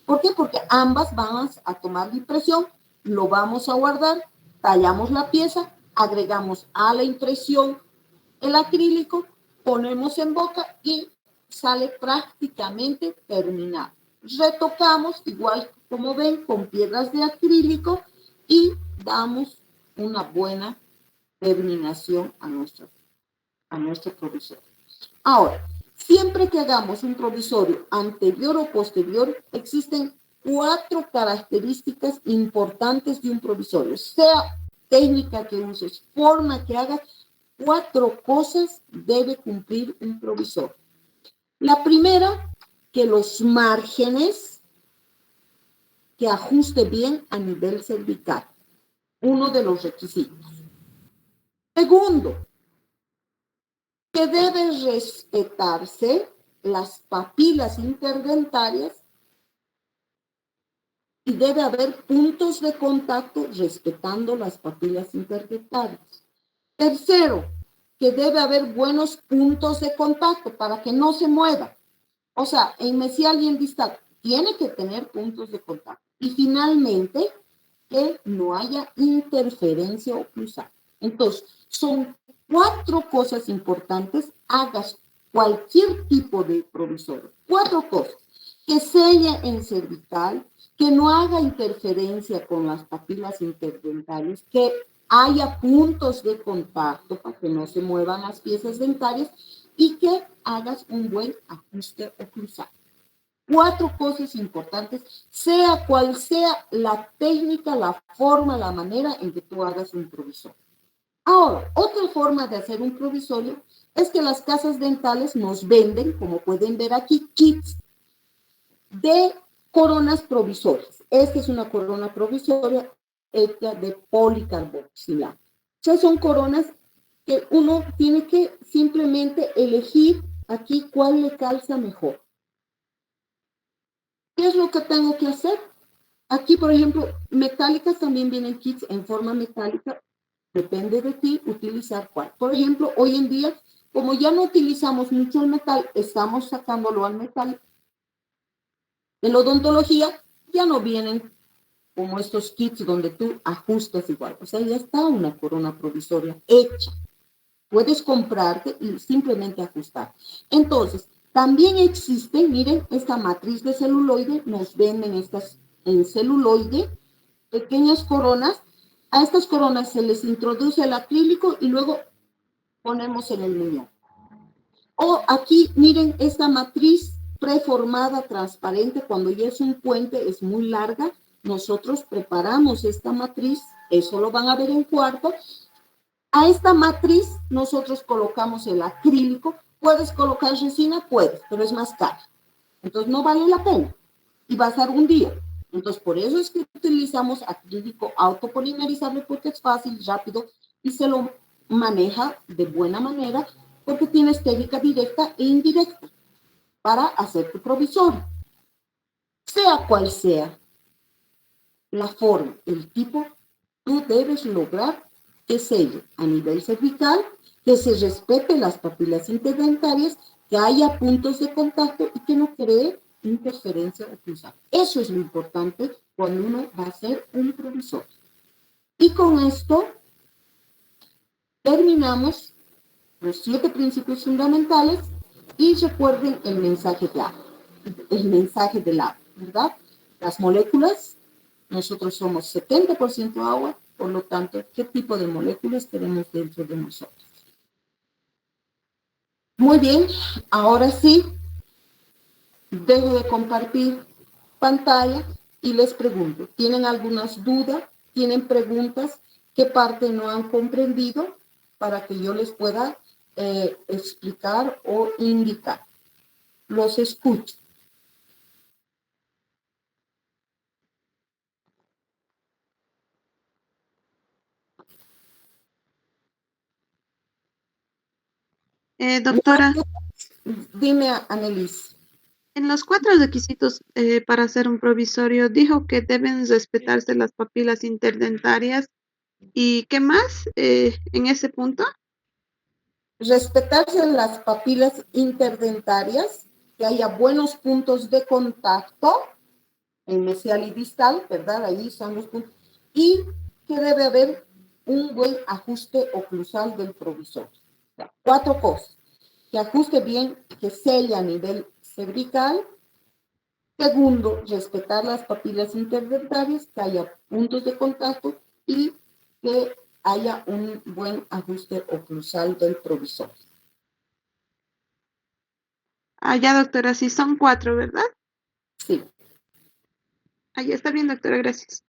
¿Por qué? Porque ambas van a tomar la impresión, lo vamos a guardar, tallamos la pieza, agregamos a la impresión el acrílico, ponemos en boca y sale prácticamente terminado. Retocamos, igual como ven, con piedras de acrílico y damos una buena terminación a nuestro provisorio. Ahora, siempre que hagamos un provisorio anterior o posterior, existen 4 características importantes de un provisorio. Sea técnica que uses, forma que hagas, 4 cosas debe cumplir un provisorio. La primera, que los márgenes que ajuste bien a nivel cervical. Uno de los requisitos. Segundo, que debe respetarse las papilas interdentarias y debe haber puntos de contacto respetando las papilas interdentarias. Tercero, que debe haber buenos puntos de contacto para que no se mueva. O sea, en mesial y en distal tiene que tener puntos de contacto. Y finalmente, que no haya interferencia oclusal. Entonces, son 4 cosas importantes. Hagas cualquier tipo de provisorio. 4 cosas. Que selle en cervical, que no haga interferencia con las papilas interdentarias, que haya puntos de contacto para que no se muevan las piezas dentarias y que hagas un buen ajuste oclusal. 4 cosas importantes, sea cual sea la técnica, la forma, la manera en que tú hagas un provisorio. Ahora, otra forma de hacer un provisorio es que las casas dentales nos venden, como pueden ver aquí, kits de coronas provisorias. Esta es una corona provisoria hecha de policarboxilato. O sea, son coronas que uno tiene que simplemente elegir aquí cuál le calza mejor. ¿Qué es lo que tengo que hacer? Aquí, por ejemplo, metálicas también vienen kits en forma metálica. Depende de ti utilizar cuál. Por ejemplo, hoy en día, como ya no utilizamos mucho el metal, estamos sacándolo al metal. En la odontología ya no vienen como estos kits donde tú ajustas igual. O sea, ya está una corona provisoria hecha. Puedes comprarte y simplemente ajustar. Entonces, también existe, miren, esta matriz de celuloide, nos venden estas en celuloide, pequeñas coronas. A estas coronas se les introduce el acrílico y luego ponemos en el muñón. O aquí, miren, esta matriz preformada, transparente, cuando ya es un puente, es muy larga. Nosotros preparamos esta matriz, eso lo van a ver en cuarto. A esta matriz nosotros colocamos el acrílico. ¿Puedes colocar resina? Puedes, pero es más caro. Entonces no vale la pena y va a ser un día. Entonces por eso es que utilizamos acrílico autopolimerizable, porque es fácil, rápido y se lo maneja de buena manera, porque tienes técnica directa e indirecta para hacer tu provisorio. Sea cual sea la forma, el tipo, tú debes lograr que selle a nivel cervical, que se respeten las papilas interdentarias, que haya puntos de contacto y que no cree interferencia oclusal. Eso es lo importante cuando uno va a hacer un provisorio. Y con esto terminamos los 7 principios fundamentales y recuerden el mensaje de agua, ¿verdad? Las moléculas, nosotros somos 70% agua, por lo tanto, ¿qué tipo de moléculas tenemos dentro de nosotros? Muy bien, ahora sí, dejo de compartir pantalla y les pregunto, ¿tienen algunas dudas? ¿Tienen preguntas? ¿Qué parte no han comprendido para que yo les pueda explicar o indicar? Los escucho. Doctora, Dime, Annelies. en los 4 requisitos para hacer un provisorio, dijo que deben respetarse las papilas interdentarias. ¿Y qué más en ese punto? Respetarse las papilas interdentarias, que haya buenos puntos de contacto en mesial y distal, ¿verdad? Ahí son los puntos. Y que debe haber un buen ajuste oclusal del provisorio. O sea, 4 cosas. Que ajuste bien, que selle a nivel cervical. Segundo, respetar las papilas interdentarias, que haya puntos de contacto y que haya un buen ajuste oclusal del provisorio. Ah, ya, doctora, sí son 4, ¿verdad? Sí. Ah, ya está bien, doctora, gracias.